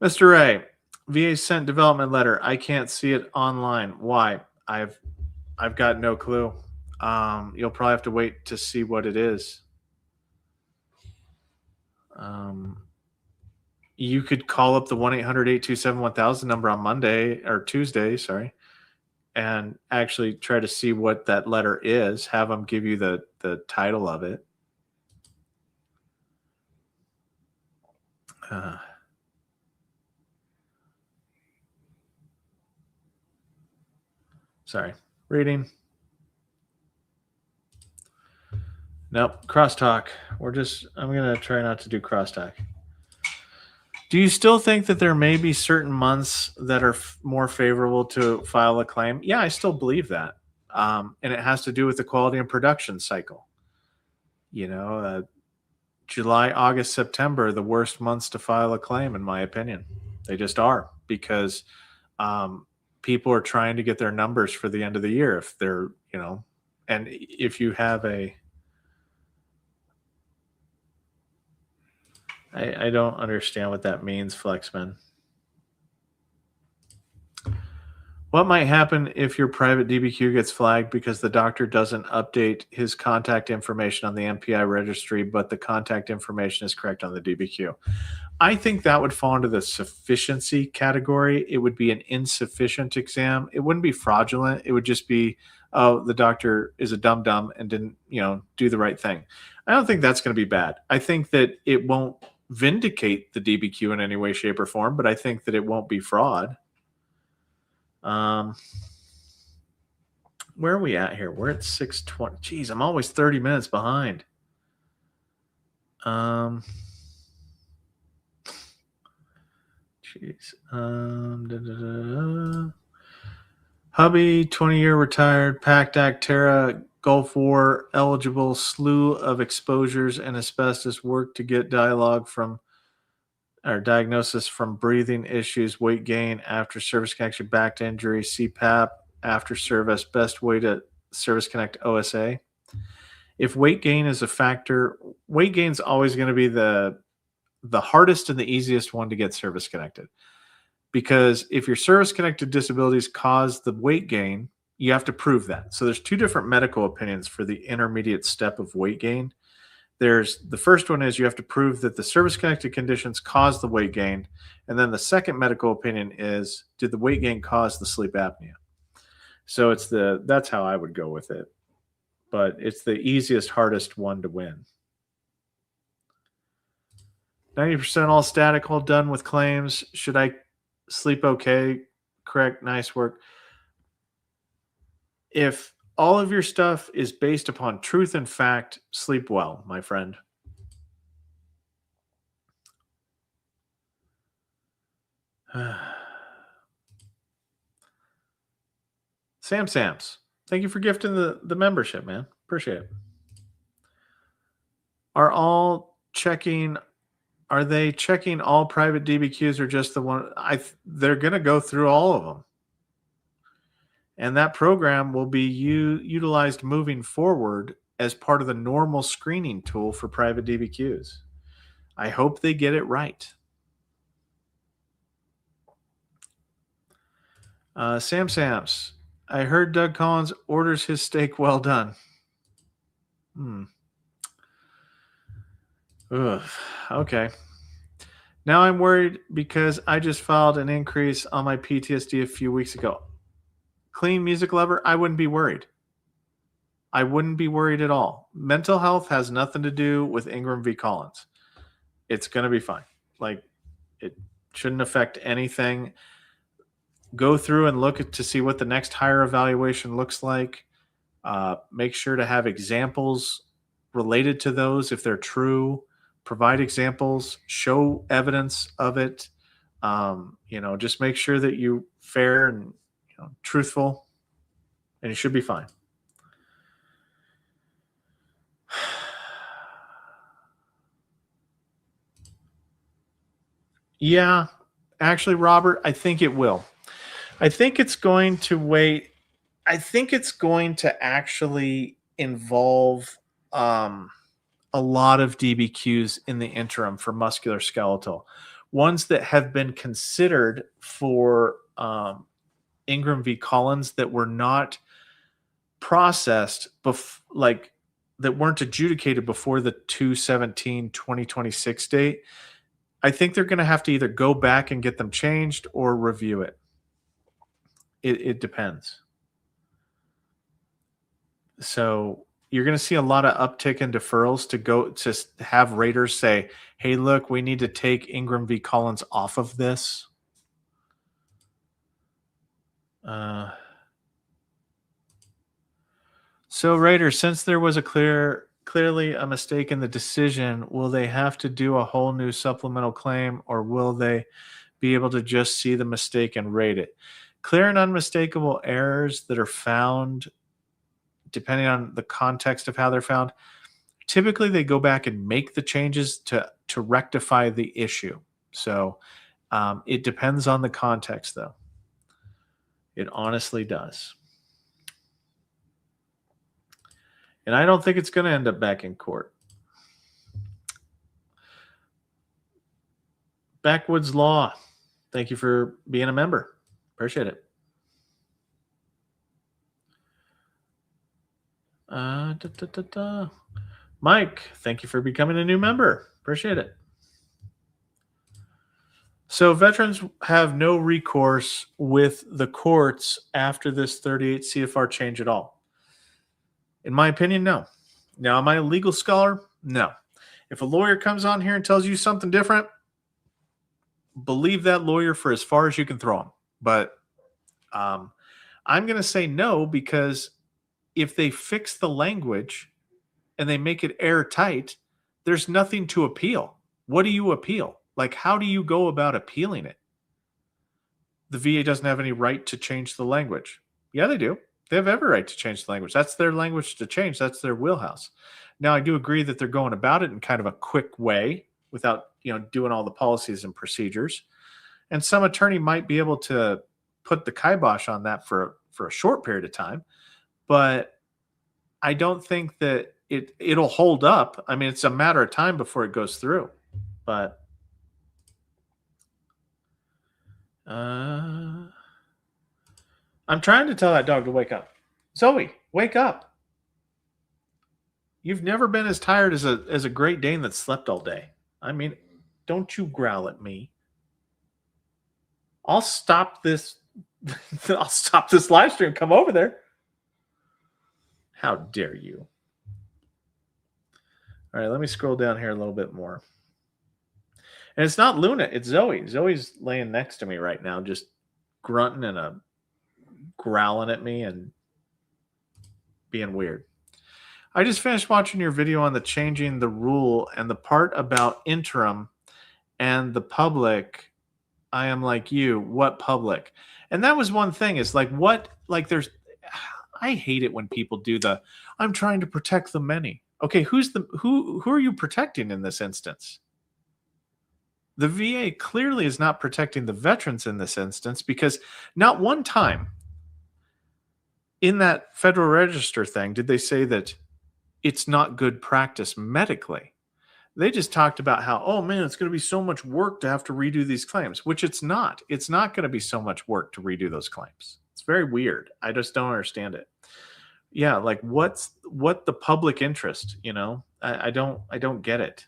Mr. Ray, VA sent development letter. I can't see it online. Why? I've got no clue. You'll probably have to wait to see what it is. You could call up the 1-800-827-1000 number on Monday or Tuesday, sorry, and actually try to see what that letter is. Have them give you the title of it. Sorry, reading. Nope, crosstalk. I'm going to try not to do crosstalk. Do you still think that there may be certain months that are more favorable to file a claim? Yeah, I still believe that. And it has to do with the quality and production cycle. July, August, September, the worst months to file a claim, in my opinion. They just are, because people are trying to get their numbers for the end of the year. If they're, and if you have I don't understand what that means, Flexman. What might happen if your private DBQ gets flagged because the doctor doesn't update his contact information on the MPI registry, but the contact information is correct on the DBQ? I think that would fall into the sufficiency category. It would be an insufficient exam. It wouldn't be fraudulent. It would just be, oh, the doctor is a dum-dum and didn't, do the right thing. I don't think that's going to be bad. I think that it won't vindicate the DBQ in any way, shape, or form, but I think that it won't be fraud. Where are we at here? We're at 6:20. Geez, I'm always 30 minutes behind. Jeez. Hubby, 20-year retired, PACT Actera, Gulf War eligible, slew of exposures and asbestos, work to get diagnosis from breathing issues, weight gain after service connection, back to injury, CPAP after service, best way to service connect OSA. If weight gain is a factor, weight gain is always going to be the hardest and the easiest one to get service connected. Because if your service connected disabilities cause the weight gain, you have to prove that. So there's two different medical opinions for the intermediate step of weight gain. There's the first one is you have to prove that the service connected conditions cause the weight gain. And then the second medical opinion is, did the weight gain cause the sleep apnea? So that's how I would go with it. But it's the easiest, hardest one to win. 90% all static, all done with claims. Should I sleep okay? Correct. Nice work. If all of your stuff is based upon truth and fact, sleep well, my friend. Sams, thank you for gifting the membership, man. Appreciate it. Are they checking all private DBQs or just the one? They're going to go through all of them. And that program will be utilized moving forward as part of the normal screening tool for private DBQs. I hope they get it right. Sams, I heard Doug Collins orders his steak well done. Ugh, okay. Now I'm worried because I just filed an increase on my PTSD a few weeks ago. Clean music lover, I wouldn't be worried. I wouldn't be worried at all. Mental health has nothing to do with Ingram v. Collins. It's going to be fine. Like, it shouldn't affect anything. Go through and look to see what the next higher evaluation looks like. Make sure to have examples related to those if they're true. provide examples, show evidence of it. Just make sure that you fair and truthful, and you should be fine. Yeah, actually, Robert, I think it will. I think it's going to wait. I think it's going to actually involve a lot of DBQs in the interim for musculoskeletal, ones that have been considered for Ingram v. Collins that were not processed that weren't adjudicated before the 2/17/2026 date. I think they're going to have to either go back and get them changed or review it. It depends. So you're going to see a lot of uptick in deferrals to have raters say, hey, look, we need to take Ingram v. Collins off of this. So raters, since there was clearly a mistake in the decision, will they have to do a whole new supplemental claim, or will they be able to just see the mistake and rate it? Clear and unmistakable errors that are found, depending on the context of how they're found, typically they go back and make the changes to rectify the issue. So it depends on the context, though. It honestly does. And I don't think it's going to end up back in court. Backwoods Law, thank you for being a member. Appreciate it. Mike, thank you for becoming a new member. Appreciate it. So veterans have no recourse with the courts after this 38 CFR change at all. In my opinion, no. Now, am I a legal scholar? No. If a lawyer comes on here and tells you something different, believe that lawyer for as far as you can throw him. But I'm going to say no, because if they fix the language and they make it airtight, there's nothing to appeal. What do you appeal? Like, how do you go about appealing it? The VA doesn't have any right to change the language. Yeah, they do. They have every right to change the language. That's their language to change. That's their wheelhouse. Now, I do agree that they're going about it in kind of a quick way without, doing all the policies and procedures. And some attorney might be able to put the kibosh on that for a short period of time. But I don't think that it'll hold up. I mean, it's a matter of time before it goes through. But I'm trying to tell that dog to wake up. Zoe, wake up. You've never been as tired as a Great Dane that slept all day. I mean, don't you growl at me. I'll stop this. I'll stop this live stream. Come over there. How dare you? All right, let me scroll down here a little bit more. And it's not Luna, it's Zoe. Zoe's laying next to me right now, just grunting and growling at me and being weird. I just finished watching your video on the changing the rule and the part about interim and the public. I am like you. What public? And that was one thing. Is like what? Like I hate it when people do I'm trying to protect the many. Okay, who are you protecting in this instance? The VA clearly is not protecting the veterans in this instance, because not one time in that Federal Register thing did they say that it's not good practice medically. They just talked about how, oh man, it's going to be so much work to have to redo these claims, which it's not. It's not going to be so much work to redo those claims. It's very weird. I just don't understand it. Yeah, like what the public interest, I don't get it.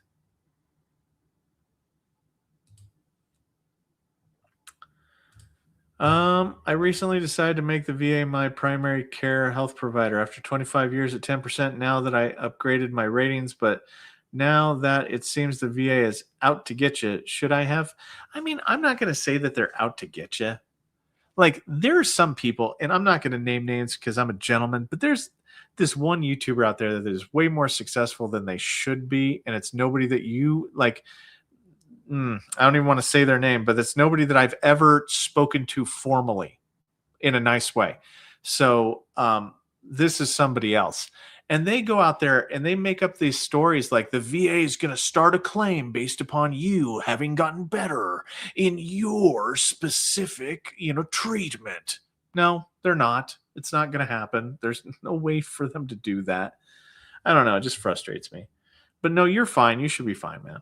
I recently decided to make the VA my primary care health provider after 25 years at 10% now that I upgraded my ratings, but now that it seems the VA is out to get you, should I have? I mean, I'm not going to say that they're out to get you. Like, there are some people, and I'm not going to name names because I'm a gentleman, but there's this one YouTuber out there that is way more successful than they should be, and it's nobody that you like. I don't even want to say their name, but it's nobody that I've ever spoken to formally in a nice way. So this is somebody else. And they go out there and they make up these stories like the VA is going to start a claim based upon you having gotten better in your specific, treatment. No, they're not. It's not going to happen. There's no way for them to do that. I don't know. It just frustrates me. But no, you're fine. You should be fine, man.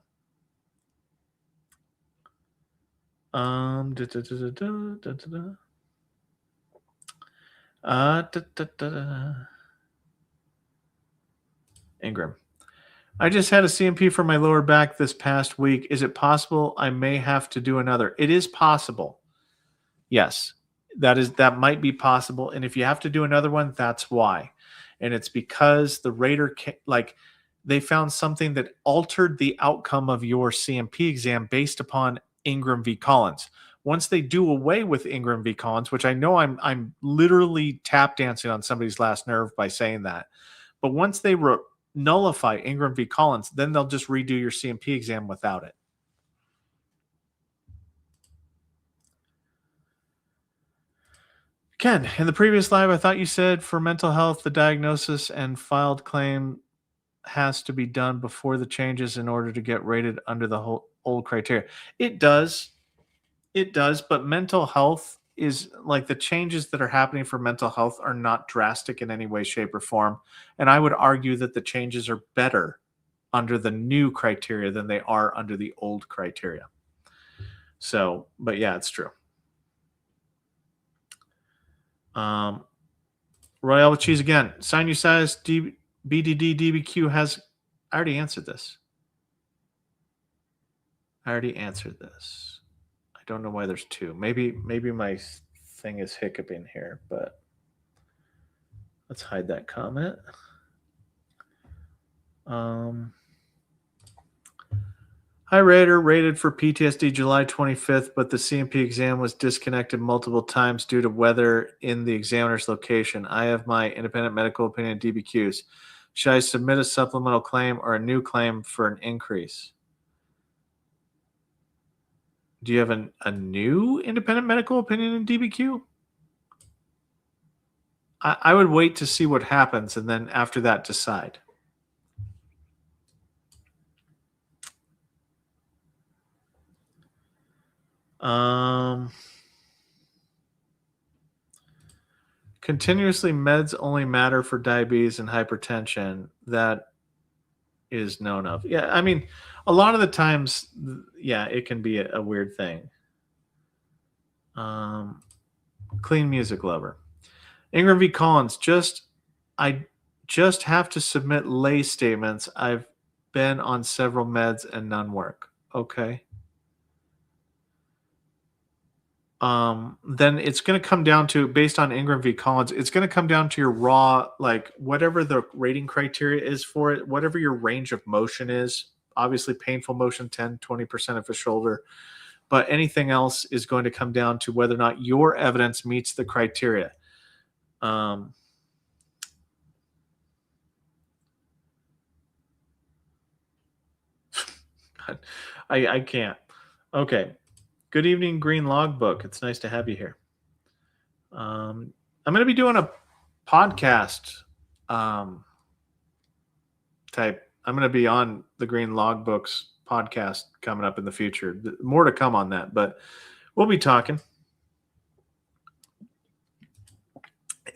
Ingram. I just had a CMP for my lower back this past week. Is it possible I may have to do another? It is possible. Yes, that might be possible. And if you have to do another one, that's why. And it's because the rater, they found something that altered the outcome of your CMP exam based upon Ingram v. Collins. Once they do away with Ingram v. Collins, which I know I'm literally tap dancing on somebody's last nerve by saying that, but once they nullify Ingram v. Collins, then they'll just redo your CMP exam without it. Ken, in the previous live, I thought you said for mental health, the diagnosis and filed claim has to be done before the changes in order to get rated under the whole old criteria. It does, but mental health is like the changes that are happening for mental health are not drastic in any way, shape, or form. And I would argue that the changes are better under the new criteria than they are under the old criteria. So, but yeah, it's true. Royale with cheese again. Sinusitis BDD DBQ has. I already answered this. I don't know why there's two. Maybe my thing is hiccuping here, but let's hide that comment. Hi, Raider. Rated for PTSD July 25th, but the CMP exam was disconnected multiple times due to weather in the examiner's location. I have my independent medical opinion DBQs. Should I submit a supplemental claim or a new claim for an increase? Do you have a new independent medical opinion in DBQ? I would wait to see what happens and then after that decide. Continuously meds only matter for diabetes and hypertension. That is known of. Yeah, I mean, a lot of the times, yeah, it can be a weird thing. Clean music lover. Ingram v. Collins, I just have to submit lay statements. I've been on several meds and none work. Okay. Then it's going to come down to, based on Ingram v. Collins, it's going to come down to your raw, like whatever the rating criteria is for it, whatever your range of motion is. Obviously, painful motion, 10, 20% of the shoulder. But anything else is going to come down to whether or not your evidence meets the criteria. I can't. Okay. Good evening, Green Logbook. It's nice to have you here. I'm going to be doing a podcast type. I'm going to be on the Green Logbooks podcast coming up in the future. More to come on that, but we'll be talking.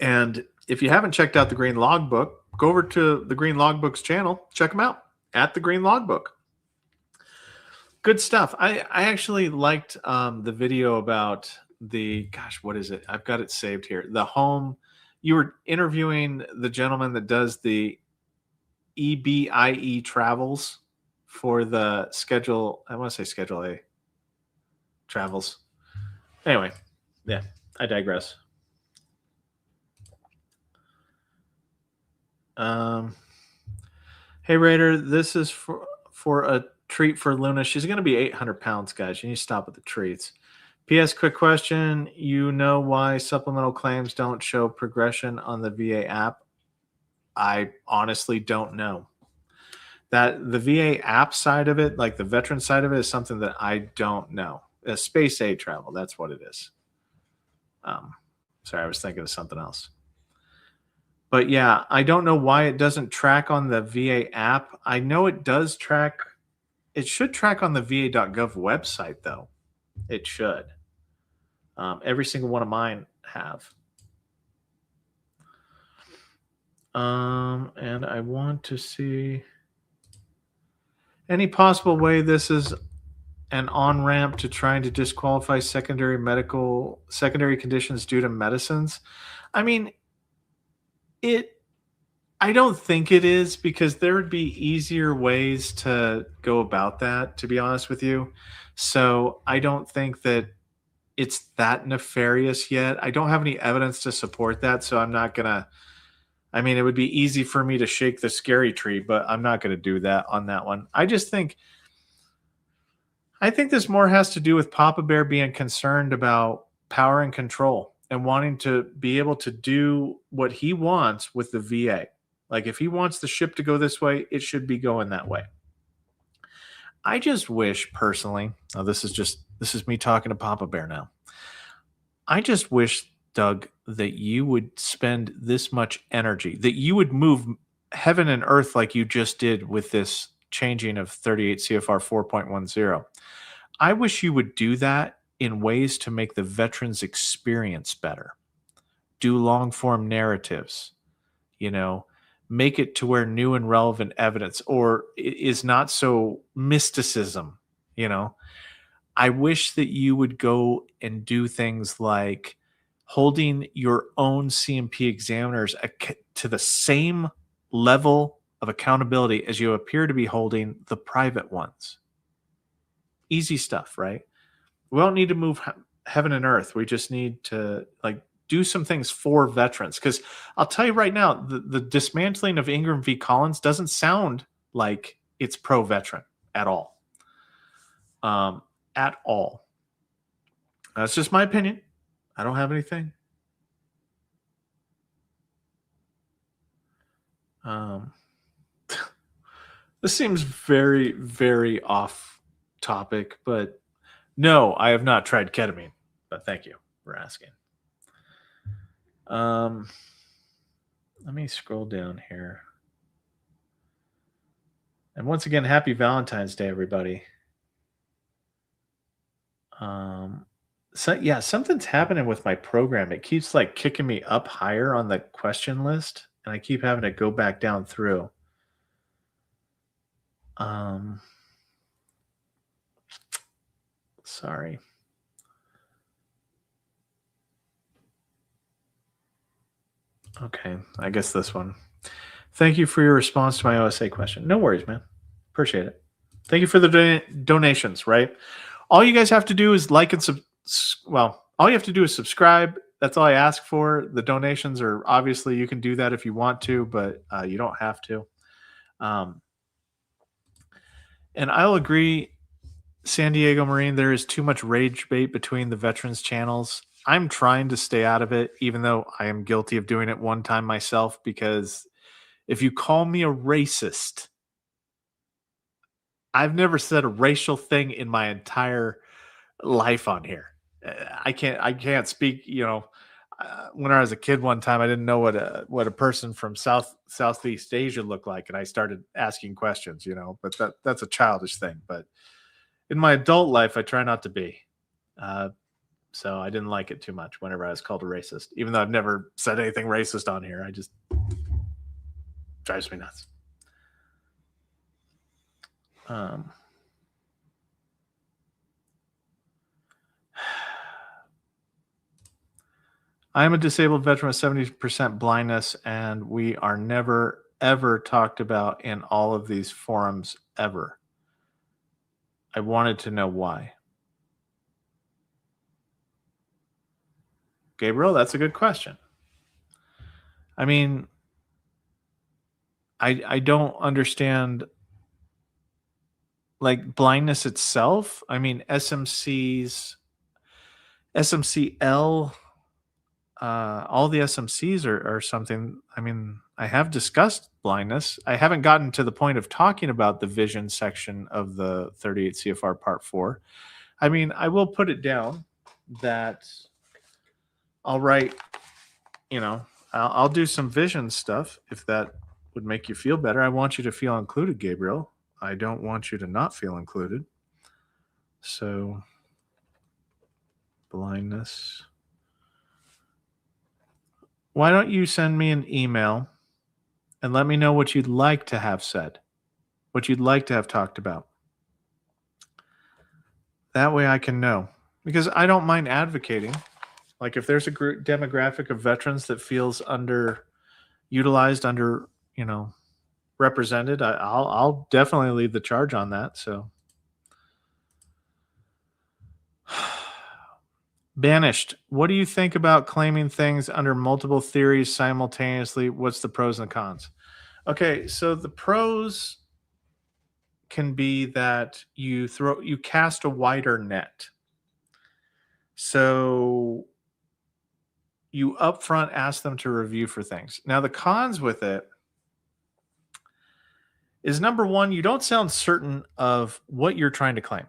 And if you haven't checked out the Green Logbook, go over to the Green Logbooks channel. Check them out at the Green Logbook. Good stuff. I actually liked the video about the, gosh, what is it? I've got it saved here. The home. You were interviewing the gentleman that does the EBIE travels for the schedule. I want to say Schedule A travels. Anyway, yeah, I digress. Hey, Raider, this is for a treat for Luna. She's going to be 800 pounds, guys. You need to stop with the treats. P.S. Quick question. You know why supplemental claims don't show progression on the VA app? I honestly don't know. That the VA app side of it, like the veteran side of it, is something that I don't know. Space aid travel, that's what it is. Um, Sorry, I was thinking of something else. But yeah, I don't know why it doesn't track on the VA app. I know it does track. It should track on the va.gov website, though. It should. Every single one of mine have. And I want to see any possible way this is an on ramp to trying to disqualify secondary conditions due to medicines. I mean, it. I don't think it is, because there would be easier ways to go about that, to be honest with you. So I don't think that it's that nefarious yet. I don't have any evidence to support that, so I'm not gonna. I mean, it would be easy for me to shake the scary tree, but I'm not going to do that on that one. I think this more has to do with Papa Bear being concerned about power and control and wanting to be able to do what he wants with the VA. Like, if he wants the ship to go this way, it should be going that way. I just wish personally, now this is me talking to Papa Bear now. I just wish, Doug, that you would spend this much energy, that you would move heaven and earth like you just did with this changing of 38 CFR 4.10. I wish you would do that in ways to make the veterans experience better. Do long form narratives, you know, make it to where new and relevant evidence or is not so mysticism, you know. I wish that you would go and do things like holding your own CMP examiners to the same level of accountability as you appear to be holding the private ones. Easy stuff, right? We don't need to move heaven and earth. We just need to do some things for veterans. Because I'll tell you right now, the dismantling of Ingram v. Collins doesn't sound like it's pro-veteran at all. At all. That's just my opinion. I don't have anything. This seems very, very off topic, but no, I have not tried ketamine. But thank you for asking. Let me scroll down here. And once again, happy Valentine's Day, everybody. So yeah, something's happening with my program. It keeps like kicking me up higher on the question list, and I keep having to go back down through. Sorry. Okay, I guess this one. Thank you for your response to my OSA question. No worries, man. Appreciate it. Thank you for the donations, right? All you guys have to do is like and all you have to do is subscribe. That's all I ask for. The donations are obviously, you can do that if you want to, but you don't have to. And I'll agree, San Diego Marine, there is too much rage bait between the veterans channels. I'm trying to stay out of it, even though I am guilty of doing it one time myself, because if you call me a racist, I've never said a racial thing in my entire life on here. I can't speak, when I was a kid one time, I didn't know what a person from Southeast Asia looked like, and I started asking questions, but that's a childish thing. But in my adult life, I try not to be. So I didn't like it too much whenever I was called a racist, even though I've never said anything racist on here. I just drives me nuts. I am a disabled veteran with 70% blindness, and we are never, ever talked about in all of these forums ever. I wanted to know why. Gabriel, that's a good question. I mean, I don't understand, like, blindness itself. I mean, SMCL, all the SMCs are something. I mean, I have discussed blindness. I haven't gotten to the point of talking about the vision section of the 38 CFR Part 4. I mean, I will put it down that I'll write, you know, I'll do some vision stuff if that would make you feel better. I want you to feel included, Gabriel. I don't want you to not feel included. So, blindness. Why don't you send me an email and let me know what you'd like to have said, what you'd like to have talked about? That way I can know. Because I don't mind advocating. Like if there's a group demographic of veterans that feels underutilized, represented, I'll definitely lead the charge on that. So Banished. What do you think about claiming things under multiple theories simultaneously? What's the pros and cons? Okay, so the pros can be that you cast a wider net. So you upfront ask them to review for things. Now the cons with it is number one, you don't sound certain of what you're trying to claim.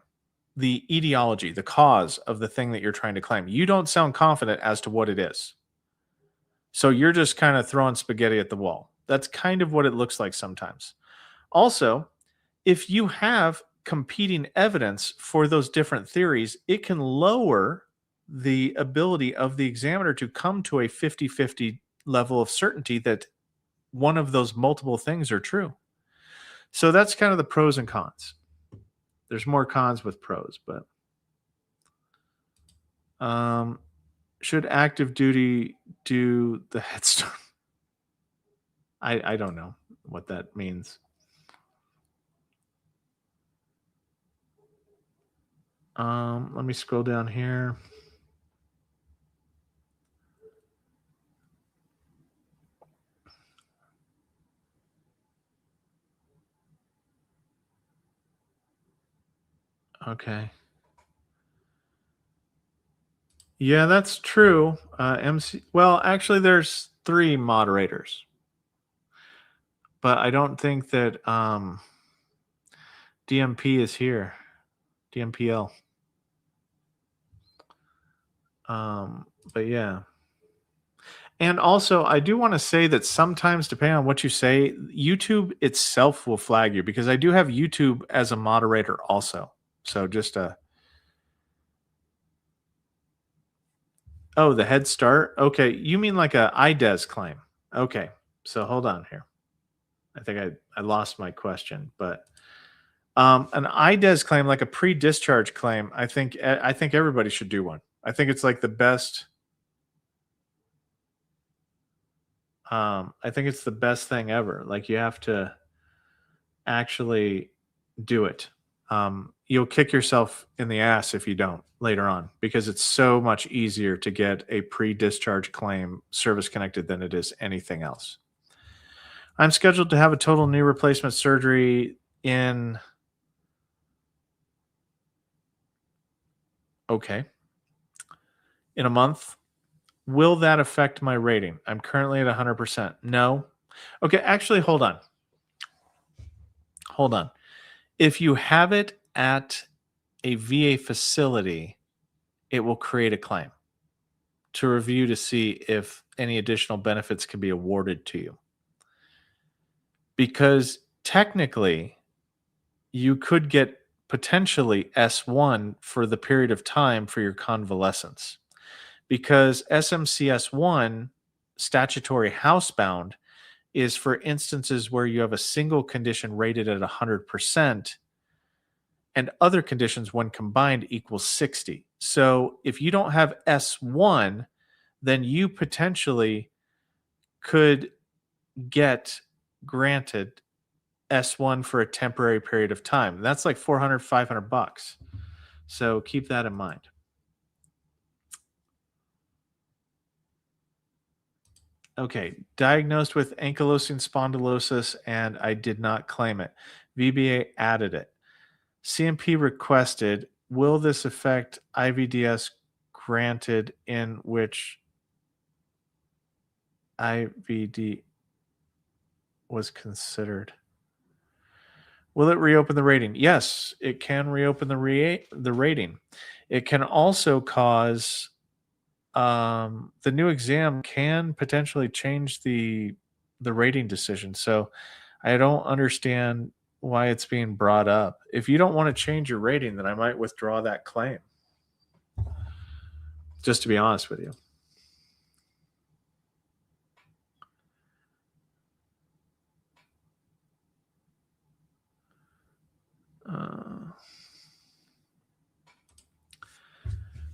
The etiology, the cause of the thing that you're trying to claim. You don't sound confident as to what it is. So you're just kind of throwing spaghetti at the wall. That's kind of what it looks like sometimes. Also, if you have competing evidence for those different theories, it can lower the ability of the examiner to come to a 50-50 level of certainty that one of those multiple things are true. So that's kind of the pros and cons. There's more cons with pros, but should active duty do the Head Start? I don't know what that means. Let me scroll down here. Okay. Yeah, that's true. MC. Well, actually, there's 3 moderators, but I don't think that DMP is here. DMPL. But yeah. And also, I do want to say that sometimes, depending on what you say, YouTube itself will flag you because I do have YouTube as a moderator also. So just oh, the Head Start. Okay, you mean like a IDES claim? Okay, so hold on here. I think I lost my question, but an IDES claim, like a pre-discharge claim, I think everybody should do one. I think it's like the best. I think it's the best thing ever. Like you have to actually do it. You'll kick yourself in the ass if you don't later on because it's so much easier to get a pre-discharge claim service connected than it is anything else. I'm scheduled to have a total knee replacement surgery in a month. Will that affect my rating? I'm currently at 100%. No. Okay, actually, hold on. If you have it at a VA facility, it will create a claim to review to see if any additional benefits can be awarded to you. Because technically, you could get potentially S1 for the period of time for your convalescence. Because SMCS1, statutory housebound, is for instances where you have a single condition rated at 100% and other conditions when combined equals 60. So if you don't have S1, then you potentially could get granted S1 for a temporary period of time. That's like $400, $500. So keep that in mind. Okay, diagnosed with ankylosing spondylosis, and I did not claim it. VBA added it. CMP requested. Will this affect IVDS granted in which IVD was considered. Will it reopen the rating? Yes, it can reopen the rating. It can also cause the new exam can potentially change the rating decision. So I don't understand why it's being brought up. If you don't want to change your rating, then I might withdraw that claim. Just to be honest with you.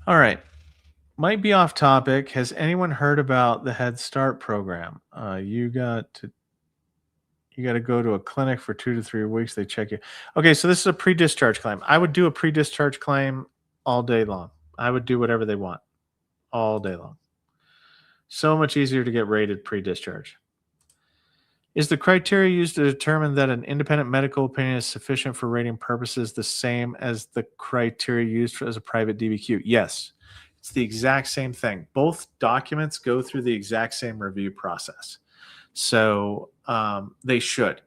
All right. Might be off topic. Has anyone heard about the Head Start program? You got to go to a clinic for 2 to 3 weeks. They check you. Okay, so this is a pre-discharge claim. I would do a pre-discharge claim all day long. I would do whatever they want all day long. So much easier to get rated pre-discharge. Is the criteria used to determine that an independent medical opinion is sufficient for rating purposes the same as the criteria used as a private DBQ? Yes. It's the exact same thing. Both documents go through the exact same review process. So they should.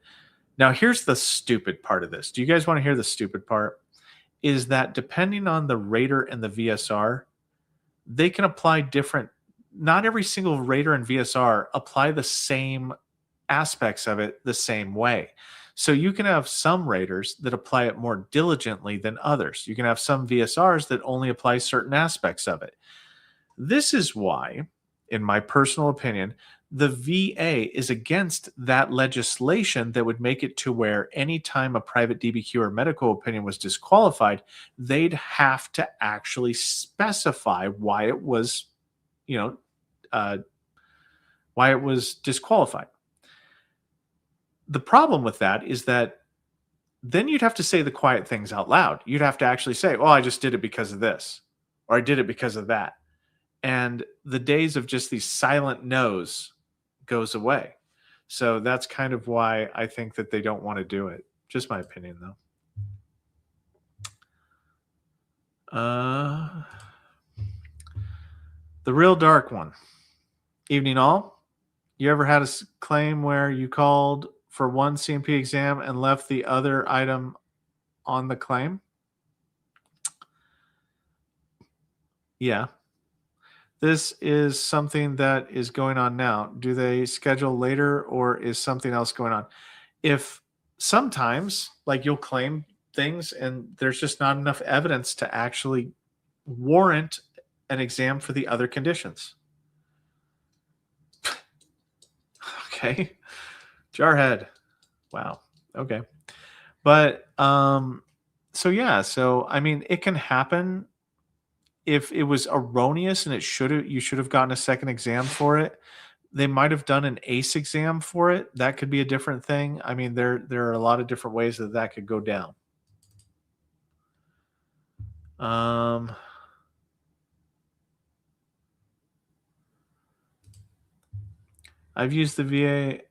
Now, here's the stupid part of this. Do you guys want to hear the stupid part? Is that depending on the rater and the VSR, they can apply different, not every single rater and VSR apply the same aspects of it the same way. So you can have some raters that apply it more diligently than others. You can have some VSRs that only apply certain aspects of it. This is why, in my personal opinion, the VA is against that legislation that would make it to where anytime a private DBQ or medical opinion was disqualified, they'd have to actually specify why it was, why it was disqualified. The problem with that is that then you'd have to say the quiet things out loud. You'd have to actually say, "Oh, I just did it because of this," or "I did it because of that." And the days of just these silent no's goes away. So that's kind of why I think that they don't want to do it. Just my opinion, though. The real dark one. Evening all. You ever had a claim where you called for one CMP exam and left the other item on the claim? Yeah. This is something that is going on now. Do they schedule later or is something else going on? If sometimes, like you'll claim things and there's just not enough evidence to actually warrant an exam for the other conditions. Okay. Jarhead. Wow. Okay. But so yeah, so I mean it can happen if it was erroneous and you should have gotten a second exam for it. They might have done an ACE exam for it. That could be a different thing. I mean there are a lot of different ways that could go down. I've used the VA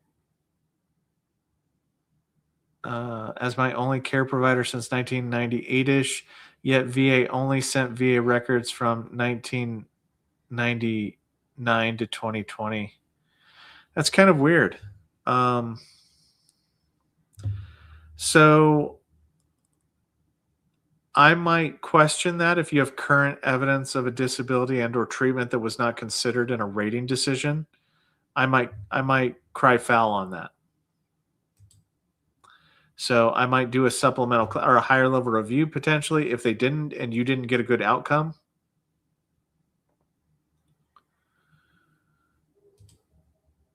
as my only care provider since 1998-ish, yet VA only sent VA records from 1999 to 2020. That's kind of weird. So I might question that if you have current evidence of a disability and or treatment that was not considered in a rating decision. I might cry foul on that. So I might do a supplemental or a higher level review potentially if they didn't and you didn't get a good outcome.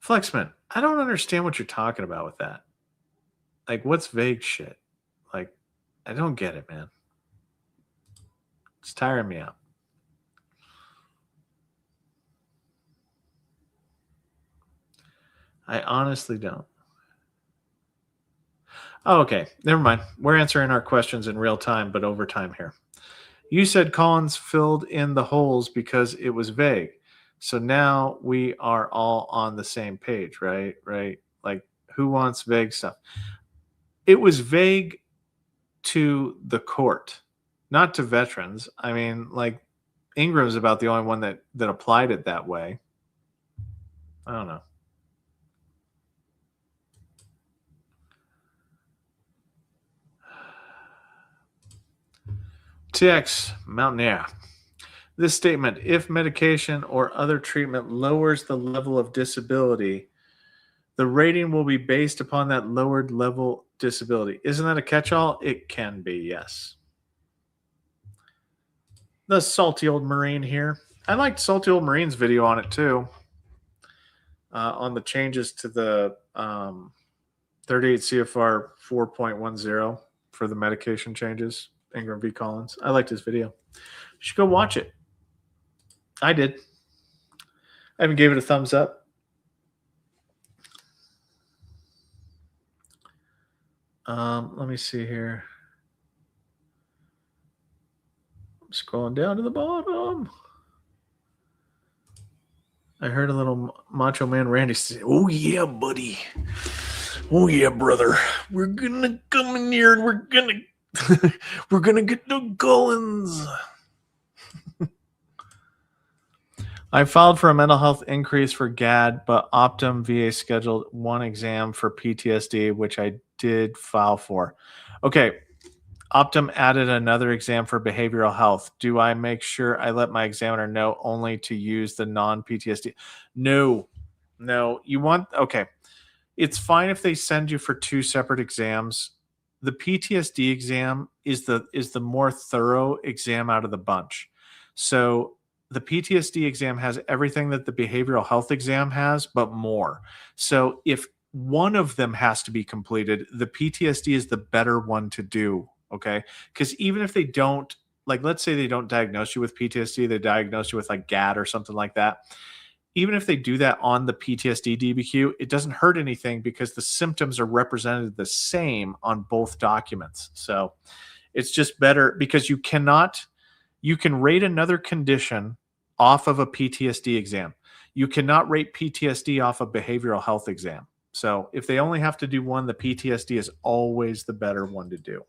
Flexman, I don't understand what you're talking about with that. Like, what's vague shit? Like, I don't get it, man. It's tiring me out. I honestly don't. Oh, okay. Never mind. We're answering our questions in real time, but over time here. You said Collins filled in the holes because it was vague. So now we are all on the same page, right? Right? Like, who wants vague stuff? It was vague to the court, not to veterans. I mean, like, Ingram's about the only one that applied it that way. I don't know. TX Mountaineer. This statement, if medication or other treatment lowers the level of disability, the rating will be based upon that lowered level disability. Isn't that a catch-all? It can be, yes. The salty old Marine here. I liked Salty Old Marine's video on it too, on the changes to the 38 CFR 4.10 for the medication changes. Ingram v. Collins. I liked his video. You should go watch it. I did. I even gave it a thumbs up. Let me see here. I'm scrolling down to the bottom. I heard a little Macho Man Randy say, "Oh yeah, buddy. Oh yeah, brother. We're gonna come in here and we're gonna get the Collins." I filed for a mental health increase for GAD, but Optum VA scheduled one exam for PTSD, which I did file for. Okay. Optum added another exam for behavioral health. Do I make sure I let my examiner know only to use the non-PTSD? No. You want, okay. It's fine if they send you for two separate exams. The PTSD exam is the more thorough exam out of the bunch. So the PTSD exam has everything that the behavioral health exam has, but more. So if one of them has to be completed, the PTSD is the better one to do. Okay. Because even if they don't, like, let's say they don't diagnose you with PTSD, they diagnose you with like GAD or something like that. Even if they do that on the PTSD DBQ, it doesn't hurt anything because the symptoms are represented the same on both documents. So it's just better because you can rate another condition off of a PTSD exam. You cannot rate PTSD off a behavioral health exam. So if they only have to do one, the PTSD is always the better one to do.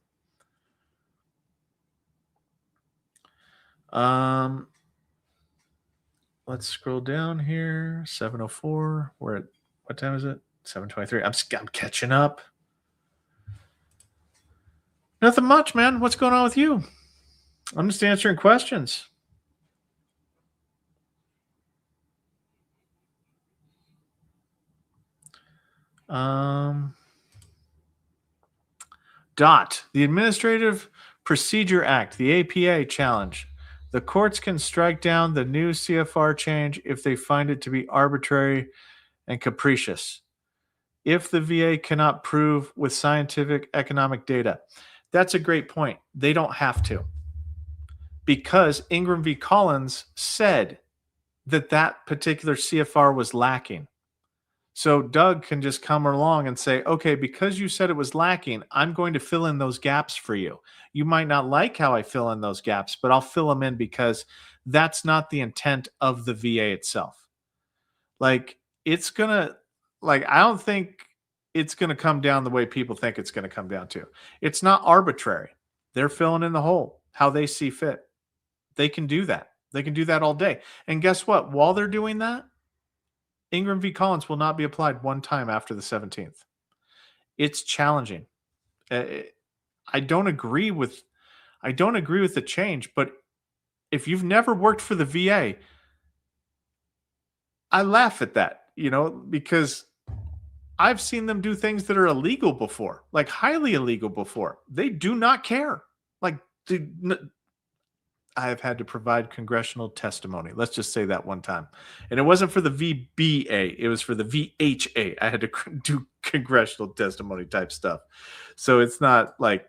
Let's scroll down here. 7:04. We're at, what time is it? 7:23. I'm catching up. Nothing much, man. What's going on with you? I'm just answering questions. The Administrative Procedure Act, the APA challenge. The courts can strike down the new CFR change if they find it to be arbitrary and capricious. If the VA cannot prove with scientific economic data. That's a great point. They don't have to. Because Ingram v. Collins said that particular CFR was lacking. So Doug can just come along and say, okay, because you said it was lacking, I'm going to fill in those gaps for you. You might not like how I fill in those gaps, but I'll fill them in because that's not the intent of the VA itself. Like, it's going to, like, I don't think it's going to come down the way people think it's going to come down to. It's not arbitrary. They're filling in the hole how they see fit. They can do that. They can do that all day. And guess what? While they're doing that, Ingram v. Collins will not be applied one time after the 17th. It's challenging. I don't agree with the change, but if you've never worked for the VA, I laugh at that, because I've seen them do things that are illegal before, like highly illegal before. They do not care. Like, I have had to provide congressional testimony. Let's just say that one time. And it wasn't for the VBA. It was for the VHA. I had to do congressional testimony type stuff. So it's not like,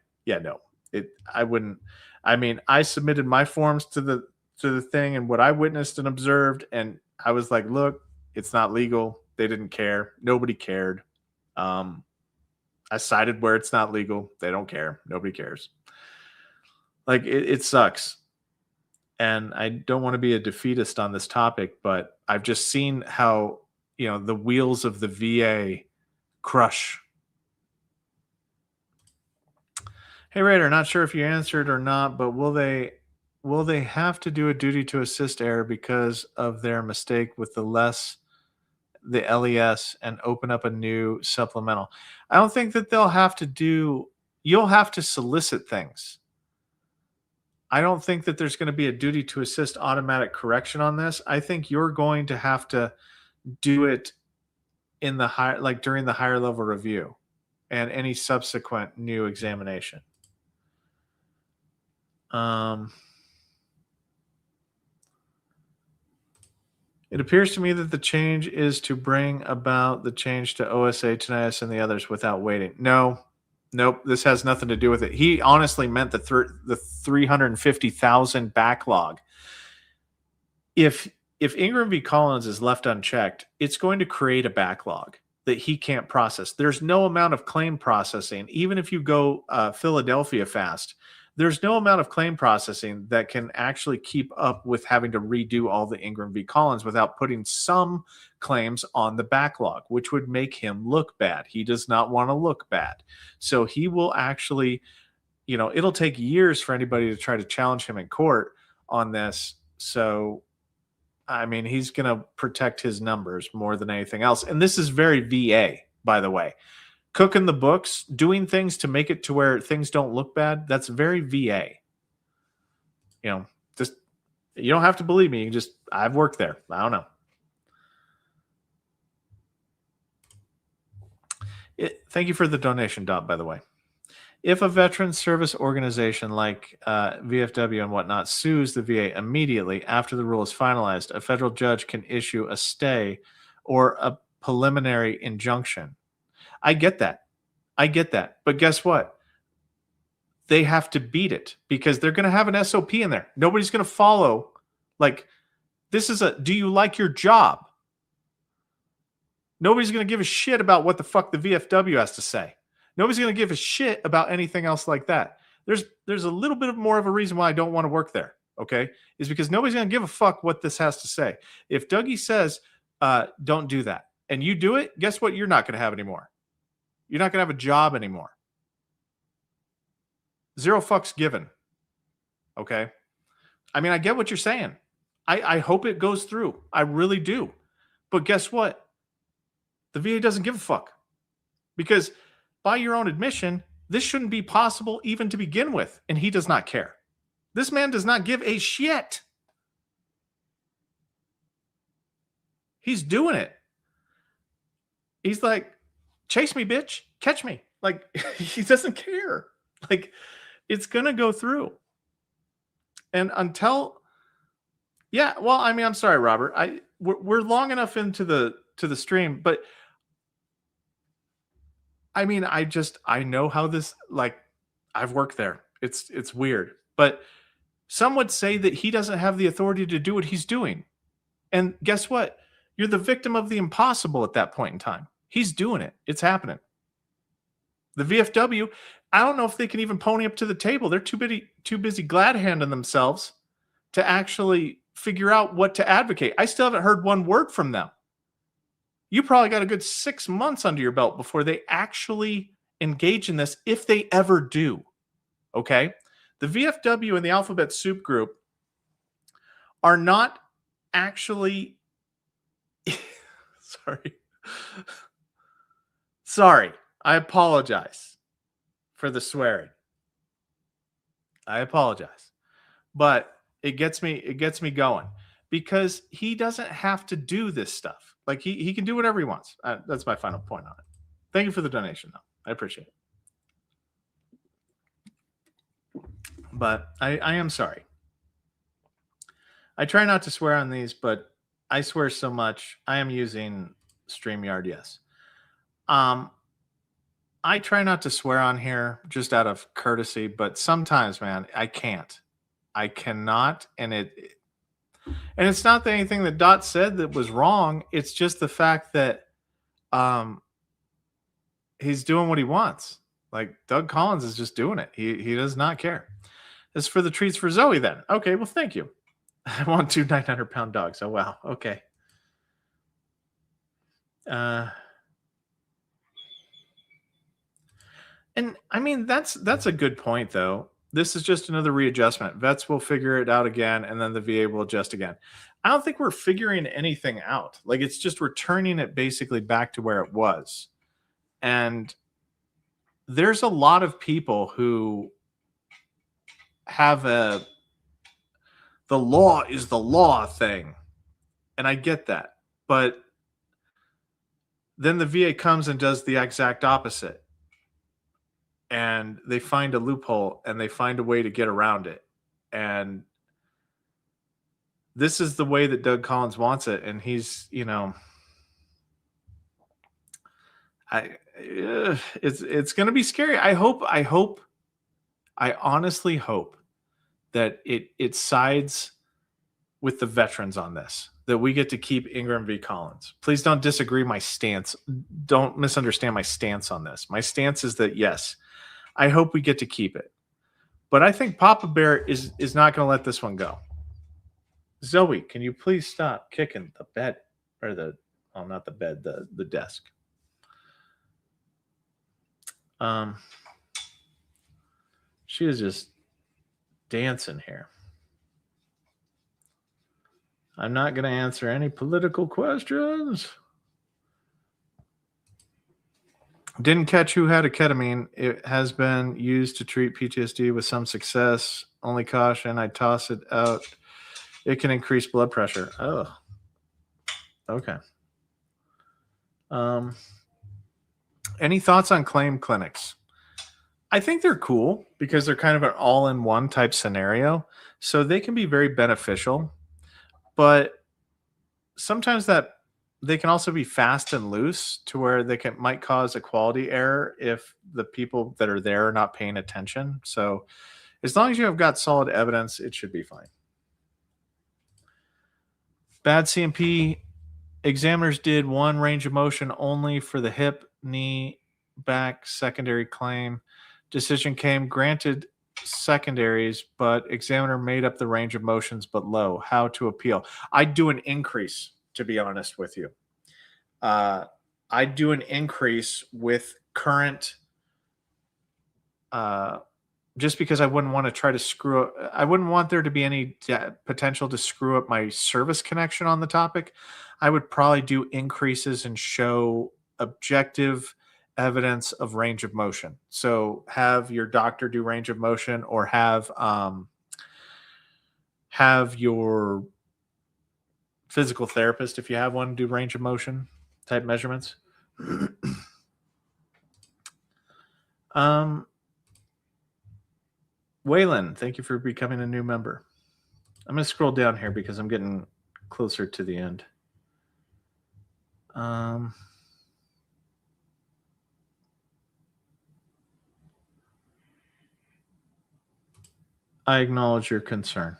I wouldn't. I mean, I submitted my forms to the thing and what I witnessed and observed. And I was like, look, it's not legal. They didn't care. Nobody cared. I cited where it's not legal. They don't care. Nobody cares. Like, it sucks. And I don't want to be a defeatist on this topic, but I've just seen how, the wheels of the VA crush. Hey, Raider, not sure if you answered or not, but will they have to do a duty to assist error because of their mistake with the LES and open up a new supplemental? I don't think that they'll have to you'll have to solicit things. I don't think that there's going to be a duty to assist automatic correction on this. I think you're going to have to do it in the high, like during the higher level review and any subsequent new examination. It appears to me that the change is to bring about the change to OSA, tinnitus, and the others without waiting. Nope. This has nothing to do with it. He honestly meant the 350,000 backlog. If Ingram v. Collins is left unchecked, it's going to create a backlog that he can't process. There's no amount of claim processing, even if you go Philadelphia fast. There's no amount of claim processing that can actually keep up with having to redo all the Ingram v. Collins without putting some claims on the backlog, which would make him look bad. He does not want to look bad. So he will actually, it'll take years for anybody to try to challenge him in court on this. So, I mean, he's going to protect his numbers more than anything else. And this is very VA, by the way. Cooking the books, doing things to make it to where things don't look bad, that's very VA. Just, you don't have to believe me. I've worked there. I don't know. Thank you for the donation, Dot, by the way. If a veteran service organization like VFW and whatnot sues the VA immediately after the rule is finalized, a federal judge can issue a stay or a preliminary injunction. I get that. But guess what? They have to beat it because they're going to have an SOP in there. Nobody's going to follow. Like, this is do you like your job? Nobody's going to give a shit about what the fuck the VFW has to say. Nobody's going to give a shit about anything else like that. There's a little bit more of a reason why I don't want to work there, okay? Is because nobody's going to give a fuck what this has to say. If Dougie says, don't do that, and you do it, guess what you're not going to have anymore? You're not going to have a job anymore. Zero fucks given, okay? I mean, I get what you're saying. I hope it goes through. I really do. But guess what? The VA doesn't give a fuck. Because by your own admission, this shouldn't be possible even to begin with. And he does not care. This man does not give a shit. He's doing it. He's like, chase me, bitch. Catch me. Like, he doesn't care. Like, it's going to go through. And until... Yeah, well, I mean, I'm sorry, Robert. We're long enough into the stream, but I mean, I know how this, like, I've worked there. It's weird. But some would say that he doesn't have the authority to do what he's doing. And guess what? You're the victim of the impossible at that point in time. He's doing it. It's happening. The VFW, I don't know if they can even pony up to the table. They're too busy glad-handing themselves to actually figure out what to advocate. I still haven't heard one word from them. You probably got a good 6 months under your belt before they actually engage in this, if they ever do. Okay? The VFW and the Alphabet Soup Group are not actually... Sorry. I apologize for the swearing. I apologize. But it gets me going because he doesn't have to do this stuff. Like he can do whatever he wants. That's my final point on it. Thank you for the donation, though. I appreciate it. But I am sorry. I try not to swear on these, but I swear so much. I am using StreamYard, yes. I try not to swear on here just out of courtesy, but sometimes, man, I can't. I cannot, and it's not that anything that Dot said that was wrong. It's just the fact that he's doing what he wants. Like Doug Collins is just doing it. He does not care. As for the treats for Zoe, then. Okay, well, thank you. I want 2 900-pound dogs. Oh, wow. Okay. And I mean, that's a good point, though. This is just another readjustment. Vets will figure it out again, and then the VA will adjust again. I don't think we're figuring anything out. Like, it's just returning it basically back to where it was. And there's a lot of people who have a the law is the law thing. And I get that. But then the VA comes and does the exact opposite. And they find a loophole and they find a way to get around it. And this is the way that Doug Collins wants it. And he's, it's going to be scary. I honestly hope that it sides with the veterans on this, that we get to keep Ingram v. Collins. Please don't disagree my stance. Don't misunderstand my stance on this. My stance is that, yes, I hope we get to keep it. But I think Papa Bear is not going to let this one go. Zoe, can you please stop kicking the bed or not the bed, the desk. She is just dancing here. I'm not going to answer any political questions. Didn't catch who had a ketamine. It has been used to treat PTSD with some success. Only caution, I toss it out. It can increase blood pressure. Oh, okay. Any thoughts on claim clinics? I think they're cool because they're kind of an all-in-one type scenario. So they can be very beneficial. But sometimes that they can also be fast and loose to where they might cause a quality error if the people that are there are not paying attention. So as long as you have got solid evidence, it should be fine. Bad CMP examiners did one range of motion only for the hip, knee, back secondary claim. Decision came granted secondaries, but examiner made up the range of motions but low. How to appeal? I'd do an increase, to be honest with you. I'd do an increase with current, just because I wouldn't want to try to screw up. I wouldn't want there to be any potential to screw up my service connection on the topic. I would probably do increases and show objective evidence of range of motion. So have your doctor do range of motion, or have your physical therapist, if you have one, do range of motion type measurements. Waylon, thank you for becoming a new member. I'm going to scroll down here because I'm getting closer to the end. I acknowledge your concern.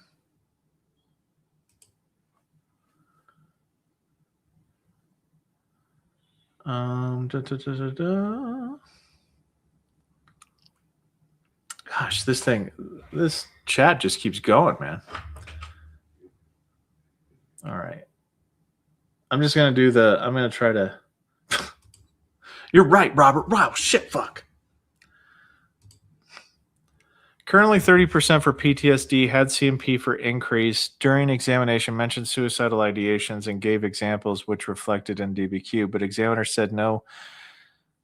Gosh, this chat just keeps going, man. All right. I'm just going to I'm going to try to. You're right, Robert. Wow, shit, fuck. Currently 30% for PTSD, had CMP for increase. During examination, mentioned suicidal ideations and gave examples which reflected in DBQ, but examiner said no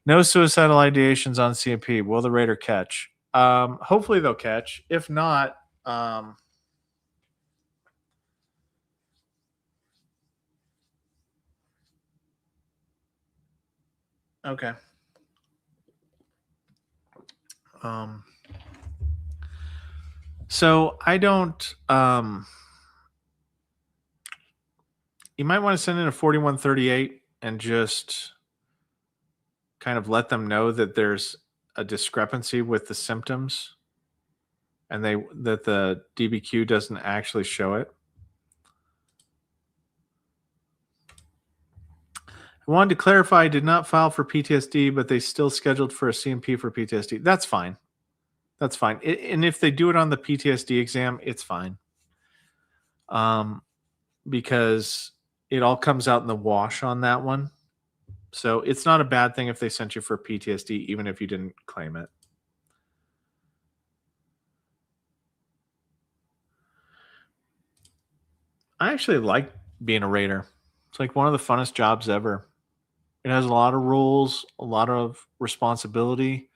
suicidal ideations on CMP. Will the rater catch? Hopefully they'll catch. If not, okay. So I don't, you might want to send in a 4138 and just kind of let them know that there's a discrepancy with the symptoms and that the DBQ doesn't actually show it. I wanted to clarify, I did not file for PTSD, but they still scheduled for a CMP for PTSD. That's fine. That's fine. And if they do it on the PTSD exam, it's fine. Because it all comes out in the wash on that one. So it's not a bad thing if they sent you for PTSD, even if you didn't claim it. I actually like being a rater. It's like one of the funnest jobs ever. It has a lot of rules, a lot of responsibility,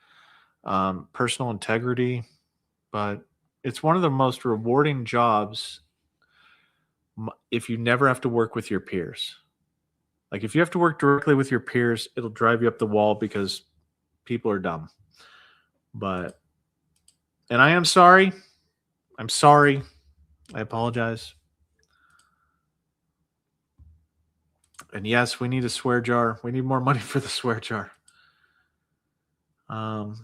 personal integrity, but it's one of the most rewarding jobs if you never have to work with your peers. Like if you have to work directly with your peers, it'll drive you up the wall because people are dumb. But and I am sorry. I'm sorry. I apologize. And yes, we need a swear jar. We need more money for the swear jar. All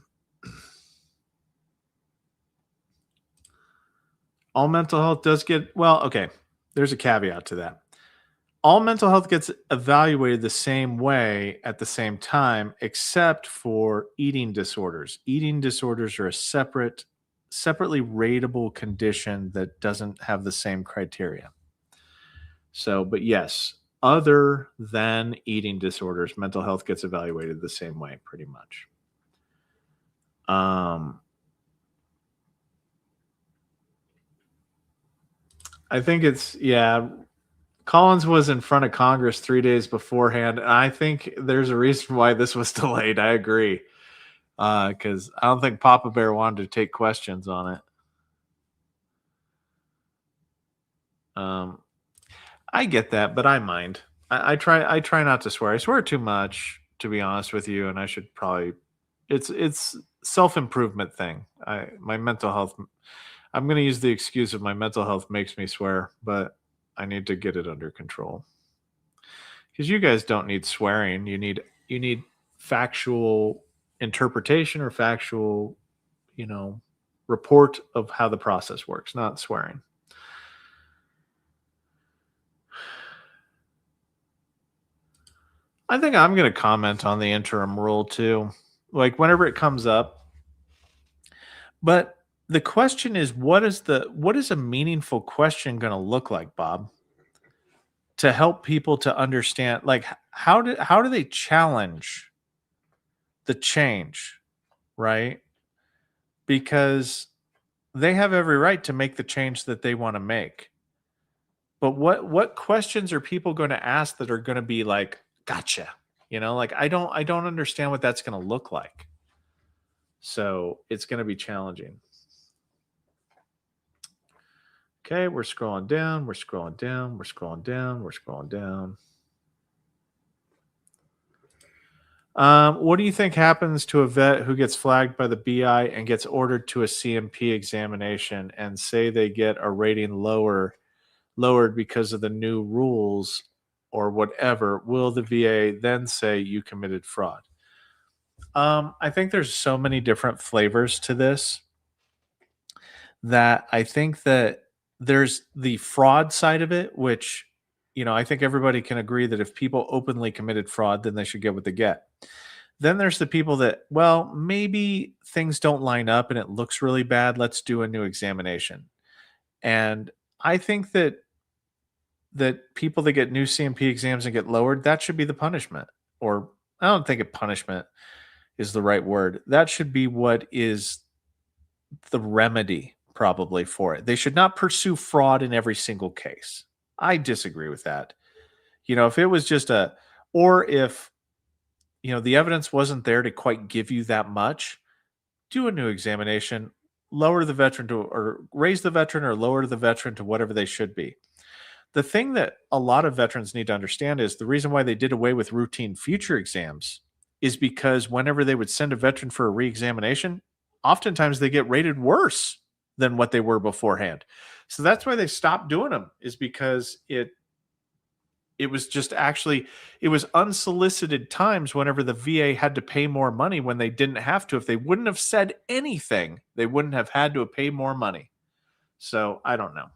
mental health does get, well, okay. There's a caveat to that. All mental health gets evaluated the same way at the same time, except for eating disorders. Eating disorders are a separately rateable condition that doesn't have the same criteria. So, but yes, other than eating disorders, mental health gets evaluated the same way, pretty much. I think it's, yeah. Collins was in front of Congress 3 days beforehand. And I think there's a reason why this was delayed. I agree. Because I don't think Papa Bear wanted to take questions on it. I get that, but I mind. I try not to swear. I swear too much, to be honest with you, and I should probably. It's self-improvement thing. My mental health. I'm going to use the excuse of my mental health makes me swear, but I need to get it under control. Because you guys don't need swearing. You need factual interpretation or factual, report of how the process works, not swearing. I think I'm going to comment on the interim rule too, like whenever it comes up. But the question is, what is a meaningful question going to look like, Bob? To help people to understand, like how do they challenge the change, right? Because they have every right to make the change that they want to make. But what questions are people going to ask that are going to be like, gotcha? Like I don't understand what that's going to look like. So it's going to be challenging. Okay, we're scrolling down, we're scrolling down, we're scrolling down, we're scrolling down. What do you think happens to a vet who gets flagged by the BI and gets ordered to a CMP examination and say they get a rating lowered because of the new rules or whatever? Will the VA then say you committed fraud? I think there's so many different flavors to this that I think that there's the fraud side of it, which, I think everybody can agree that if people openly committed fraud, then they should get what they get. Then there's the people that, well, maybe things don't line up and it looks really bad. Let's do a new examination. And I think that people that get new CMP exams and get lowered, that should be the punishment. Or I don't think a punishment is the right word. That should be what is the remedy probably for it. They should not pursue fraud in every single case. I disagree with that. If it was just or if, the evidence wasn't there to quite give you that much, do a new examination, lower the veteran to, or raise the veteran or lower the veteran to whatever they should be. The thing that a lot of veterans need to understand is the reason why they did away with routine future exams is because whenever they would send a veteran for a reexamination, oftentimes they get rated worse than what they were beforehand. So that's why they stopped doing them, is because it was just actually, it was unsolicited times whenever the VA had to pay more money when they didn't have to. If they wouldn't have said anything, they wouldn't have had to pay more money. So I don't know.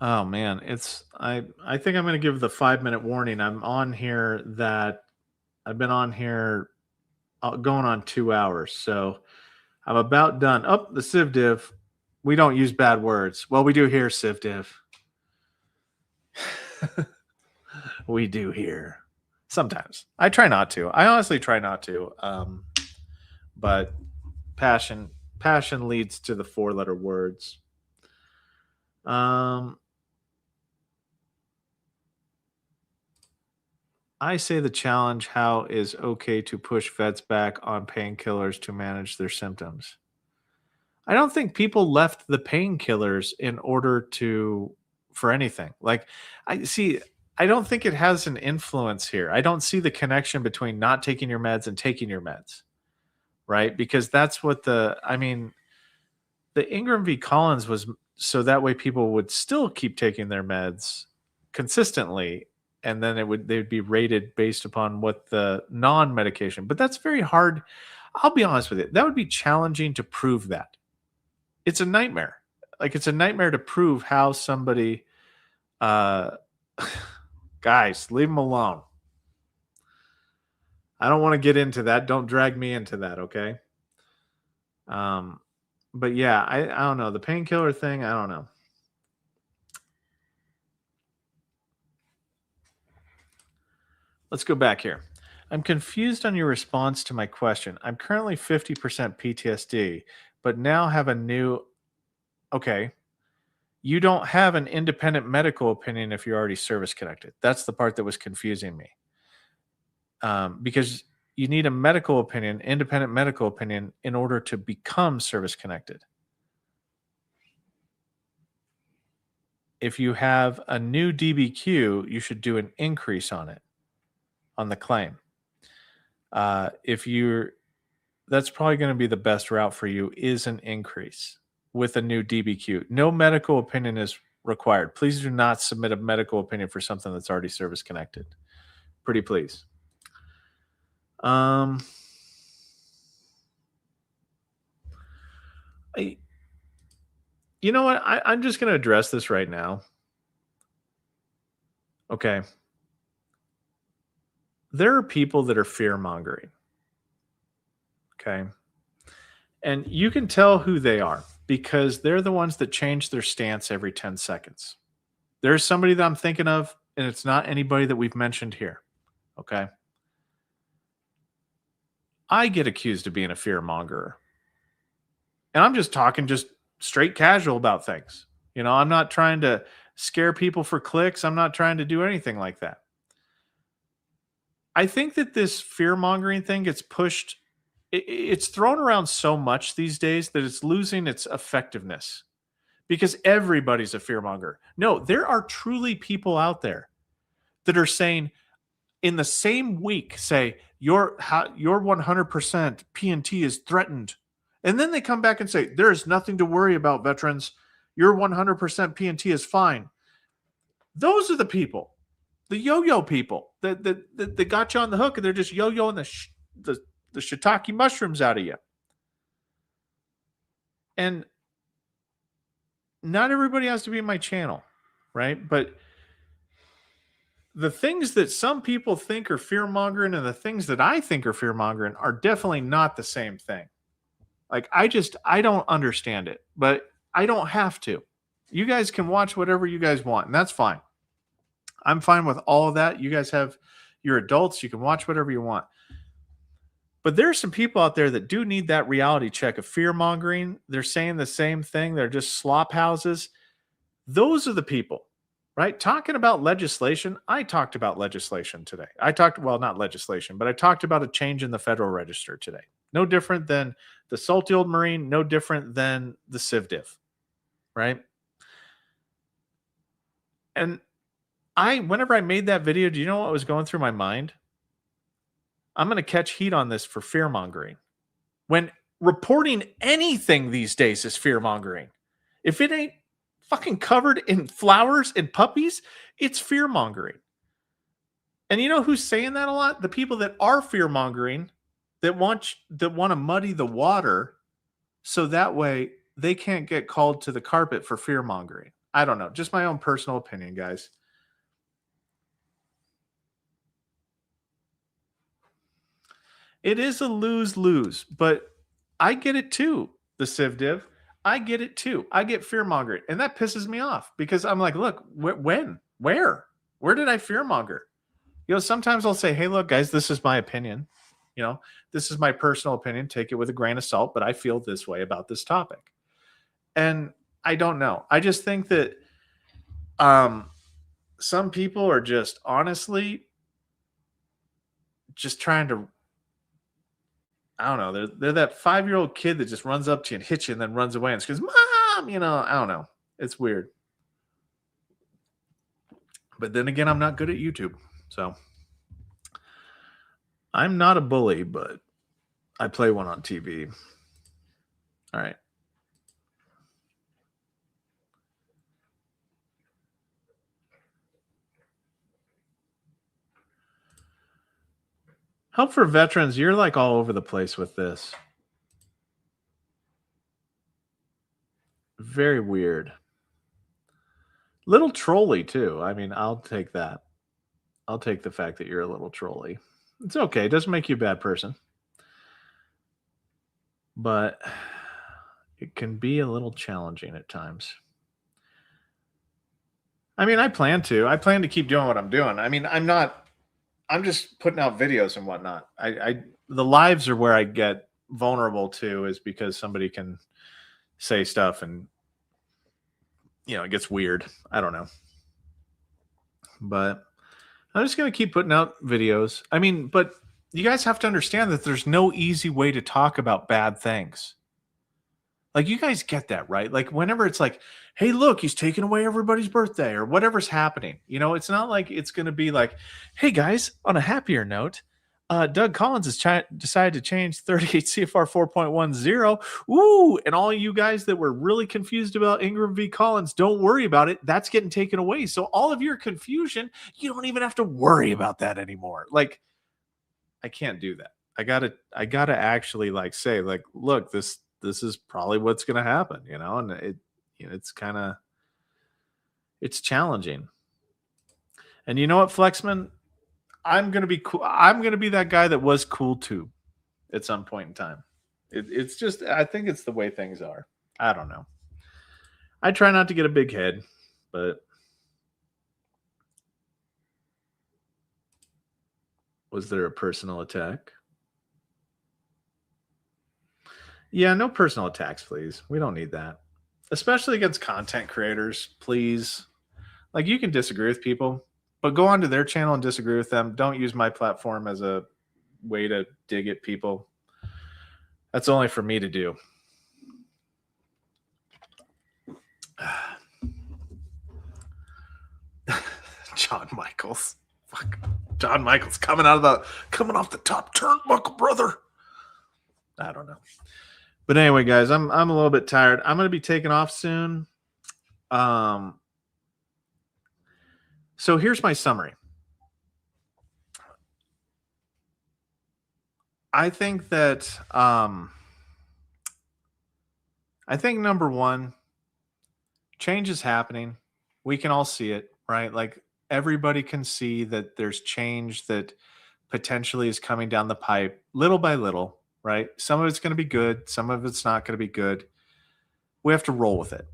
Oh man, I think I'm going to give the 5-minute warning. I'm on here that I've been on here going on 2 hours. So I'm about done. Oh, the CivDiv. We don't use bad words. Well, we do here, CivDiv. We do here. Sometimes. I try not to. I honestly try not to. But passion leads to the 4-letter words. I say the challenge, how is okay to push vets back on painkillers to manage their symptoms? I don't think people left the painkillers in order to for anything. Like I see I don't think it has an influence here. I don't see the connection between not taking your meds and taking your meds, right? Because that's what the Ingram v. Collins was so that way people would still keep taking their meds consistently, and then they'd be rated based upon what the non-medication. But that's very hard. I'll be honest with you. That would be challenging to prove that. It's a nightmare. Like it's a nightmare to prove how somebody uh guys, leave them alone. I don't want to get into that. Don't drag me into that, okay? Um but yeah, I don't know. The painkiller thing, I don't know. Let's go back here. I'm confused on your response to my question. I'm currently 50% PTSD, but now have a new. Okay. You don't have an independent medical opinion if you're already service connected. That's the part that was confusing me. Because you need a medical opinion, independent medical opinion, in order to become service connected. If you have a new DBQ, you should do an increase on it, on the claim. If you're That's probably going to be the best route for you is an increase with a new DBQ. No medical opinion is required. Please do not submit a medical opinion for something that's already service connected. Pretty please. Um, I, you know what? I'm just going to address this right now. Okay. There are people that are fear mongering. Okay. And you can tell who they are because they're the ones that change their stance every 10 seconds. There's somebody that I'm thinking of, and it's not anybody that we've mentioned here. Okay. I get accused of being a fear monger. And I'm just talking just straight casual about things. I'm not trying to scare people for clicks. I'm not trying to do anything like that. I think that this fear mongering thing gets pushed, it's thrown around so much these days that it's losing its effectiveness because everybody's a fear monger. No, there are truly people out there that are saying, in the same week, say your 100% P&T is threatened, and then they come back and say there is nothing to worry about, veterans. Your 100% P&T is fine. Those are the people, the yo-yo people that got you on the hook, and they're just yo-yoing the shiitake mushrooms out of you. And not everybody has to be in my channel, right? But the things that some people think are fear mongering and the things that I think are fear mongering are definitely not the same thing. Like, I don't understand it, but I don't have to. You guys can watch whatever you guys want, and that's fine. I'm fine with all of that. You guys you're adults. You can watch whatever you want. But there are some people out there that do need that reality check of fear mongering. They're saying the same thing. They're just slop houses. Those are the people, right? Talking about legislation. I talked about legislation today. Not legislation, but I talked about a change in the Federal Register today. No different than the salty old Marine, no different than the Civ Div, right? And whenever I made that video, do you know what was going through my mind? I'm going to catch heat on this for fear mongering. When reporting anything these days is fear mongering. If it ain't fucking covered in flowers and puppies, it's fear mongering. And you know who's saying that a lot? The people that are fear mongering, that want to muddy the water, so that way they can't get called to the carpet for fear mongering. I don't know, just my own personal opinion, guys. It is a lose-lose, but I get it too, the Civ Div. I get it too. I get fear-mongered, and that pisses me off because I'm like, look, when? Where did I fear-monger? Sometimes I'll say, hey, look, guys, this is my opinion. This is my personal opinion. Take it with a grain of salt, but I feel this way about this topic. And I don't know. I just think that some people are just honestly just trying to, I don't know. They're that 5-year-old kid that just runs up to you and hits you and then runs away and screams, "Mom!" I don't know. It's weird. But then again, I'm not good at YouTube. So I'm not a bully, but I play one on TV. All right. Help for veterans. You're like all over the place with this. Very weird. Little trolly, too. I mean, I'll take that. I'll take the fact that you're a little trolly. It's okay. It doesn't make you a bad person. But it can be a little challenging at times. I mean, I plan to. I plan to keep doing what I'm doing. I mean, I'm just putting out videos and whatnot. The lives are where I get vulnerable to is because somebody can say stuff and it gets weird. I don't know. But I'm just going to keep putting out videos. I mean, but you guys have to understand that there's no easy way to talk about bad things. Like, you guys get that, right? Like, whenever it's like, hey, look, he's taking away everybody's birthday or whatever's happening. It's not like it's going to be like, hey, guys, on a happier note, Doug Collins has decided to change 38 CFR 4.10. Ooh, and all you guys that were really confused about Ingram v. Collins, don't worry about it. That's getting taken away. So all of your confusion, you don't even have to worry about that anymore. Like, I can't do that. I gotta actually like say, like, look, this is probably what's gonna happen, and it's challenging. And you know what, Flexman? I'm gonna be cool. I'm gonna be that guy that was cool too at some point in time. It's just, I think it's the way things are. I don't know. I try not to get a big head, but was there a personal attack? Yeah, no personal attacks, please. We don't need that. Especially against content creators, please. Like, you can disagree with people, but go onto their channel and disagree with them. Don't use my platform as a way to dig at people. That's only for me to do. John Michaels. Fuck. John Michaels coming off the top turnbuckle, brother. I don't know. But anyway, guys, I'm a little bit tired. I'm going to be taking off soon. So here's my summary. I think that I think number one, change is happening. We can all see it, right? Like, everybody can see that there's change that potentially is coming down the pipe little by little, right? Some of it's going to be good, some of it's not going to be good. We have to roll with it.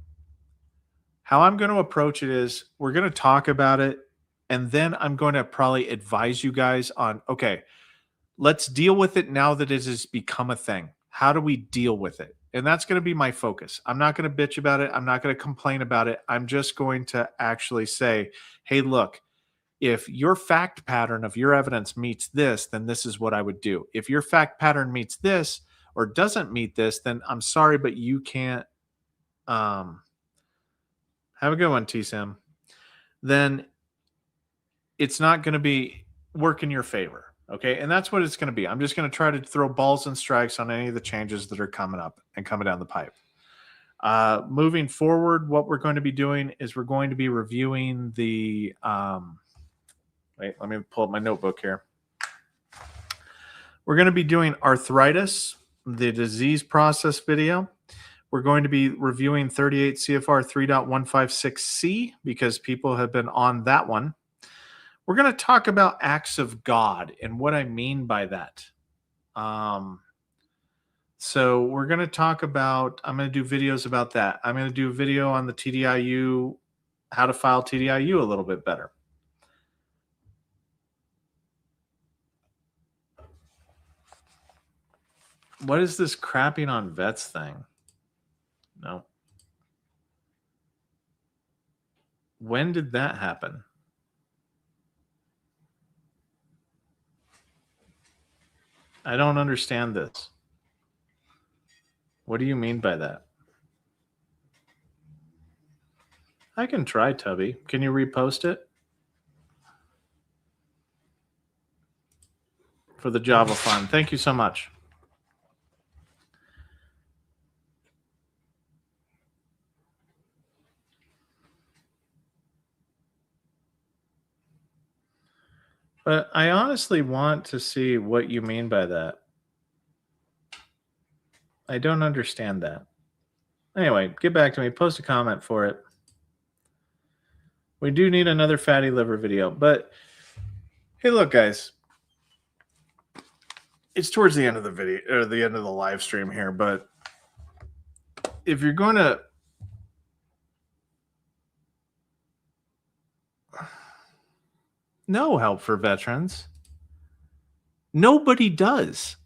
How I'm going to approach it is we're going to talk about it, and then I'm going to probably advise you guys on, okay, let's deal with it now that it has become a thing. How do we deal with it? And that's going to be my focus. I'm not going to bitch about it. I'm not going to complain about it. I'm just going to actually say, hey, look, if your fact pattern of your evidence meets this, then this is what I would do. If your fact pattern meets this or doesn't meet this, then I'm sorry, but you can't. Have a good one, T-Sim. Then it's not going to be work in your favor. Okay. And that's what it's going to be. I'm just going to try to throw balls and strikes on any of the changes that are coming up and coming down the pipe. Moving forward, what we're going to be doing is we're going to be reviewing the wait, let me pull up my notebook here. We're going to be doing arthritis, the disease process video. We're going to be reviewing 38 CFR 3.156C because people have been on that one. We're going to talk about acts of God and what I mean by that. So we're going to talk about, I'm going to do videos about that. I'm going to do a video on the TDIU, how to file TDIU a little bit better. What is this crapping on vets thing? No. When did that happen? I don't understand this. What do you mean by that? I can try, Tubby. Can you repost it? For the Java fun. Thank you so much. But I honestly want to see what you mean by that. I don't understand that. Anyway, get back to me. Post a comment for it. We do need another fatty liver video. But hey, look, guys. It's towards the end of the video, or the end of the live stream here. But if you're going to... No help for veterans. Nobody does.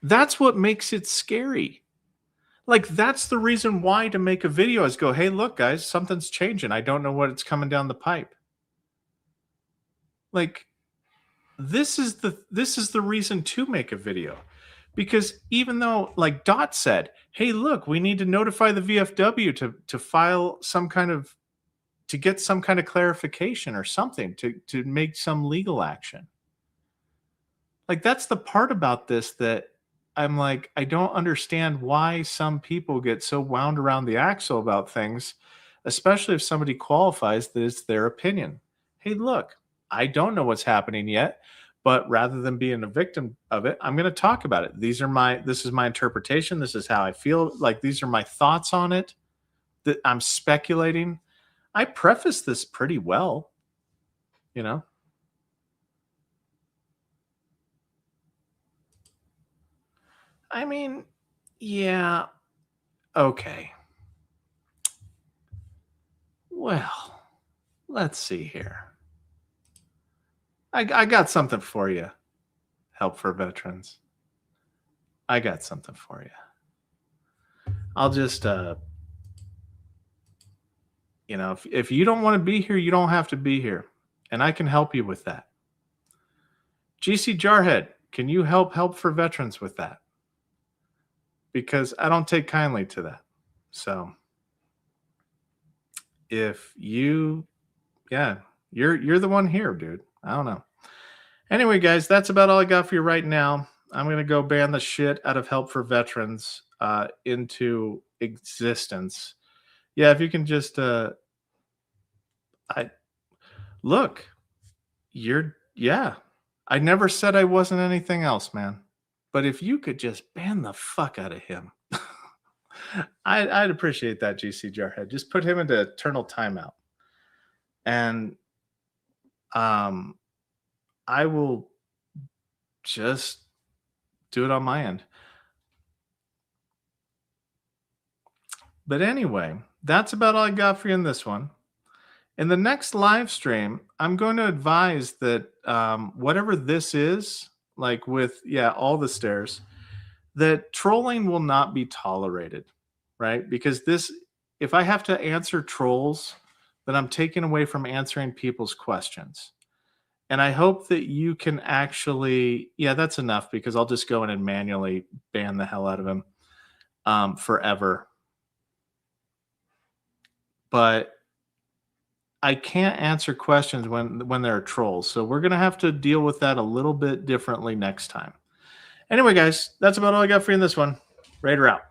That's what makes it scary. Like, that's the reason why to make a video is go, hey, look, guys, something's changing. I don't know what it's coming down the pipe. Like, this is the reason to make a video. Because even though, like Dot said, hey, look, we need to notify the VFW to file some kind of, to get some kind of clarification or something, to make some legal action. Like, that's the part about this that I'm like, I don't understand why some people get so wound around the axle about things, especially if somebody qualifies that it's their opinion. Hey, look, I don't know what's happening yet, but rather than being a victim of it, I'm going to talk about it. This is my interpretation. This is how I feel. Like, these are my thoughts on it. That I'm speculating. I preface this pretty well, you know. I mean, yeah, okay. Well, let's see here. I got something for you. Help for veterans. I got something for you. I'll just, you know, if you don't want to be here, you don't have to be here. And I can help you with that. GC Jarhead, can you help for veterans with that? Because I don't take kindly to that. So if you, yeah, you're the one here, dude. I don't know. Anyway, guys, that's about all I got for you right now. I'm going to go ban the shit out of help for veterans into existence. Yeah, if you can just, look, yeah. I never said I wasn't anything else, man. But if you could just ban the fuck out of him, I'd appreciate that, GC Jarhead. Just put him into eternal timeout. And I will just do it on my end. But anyway, that's about all I got for you in this one. In the next live stream, I'm going to advise that whatever this is, like with, all the stairs, that trolling will not be tolerated, right? Because if I have to answer trolls, then I'm taken away from answering people's questions. And I hope that you can actually, that's enough, because I'll just go in and manually ban the hell out of him forever. But I can't answer questions when there are trolls. So we're going to have to deal with that a little bit differently next time. Anyway, guys, that's about all I got for you in this one. Raider out.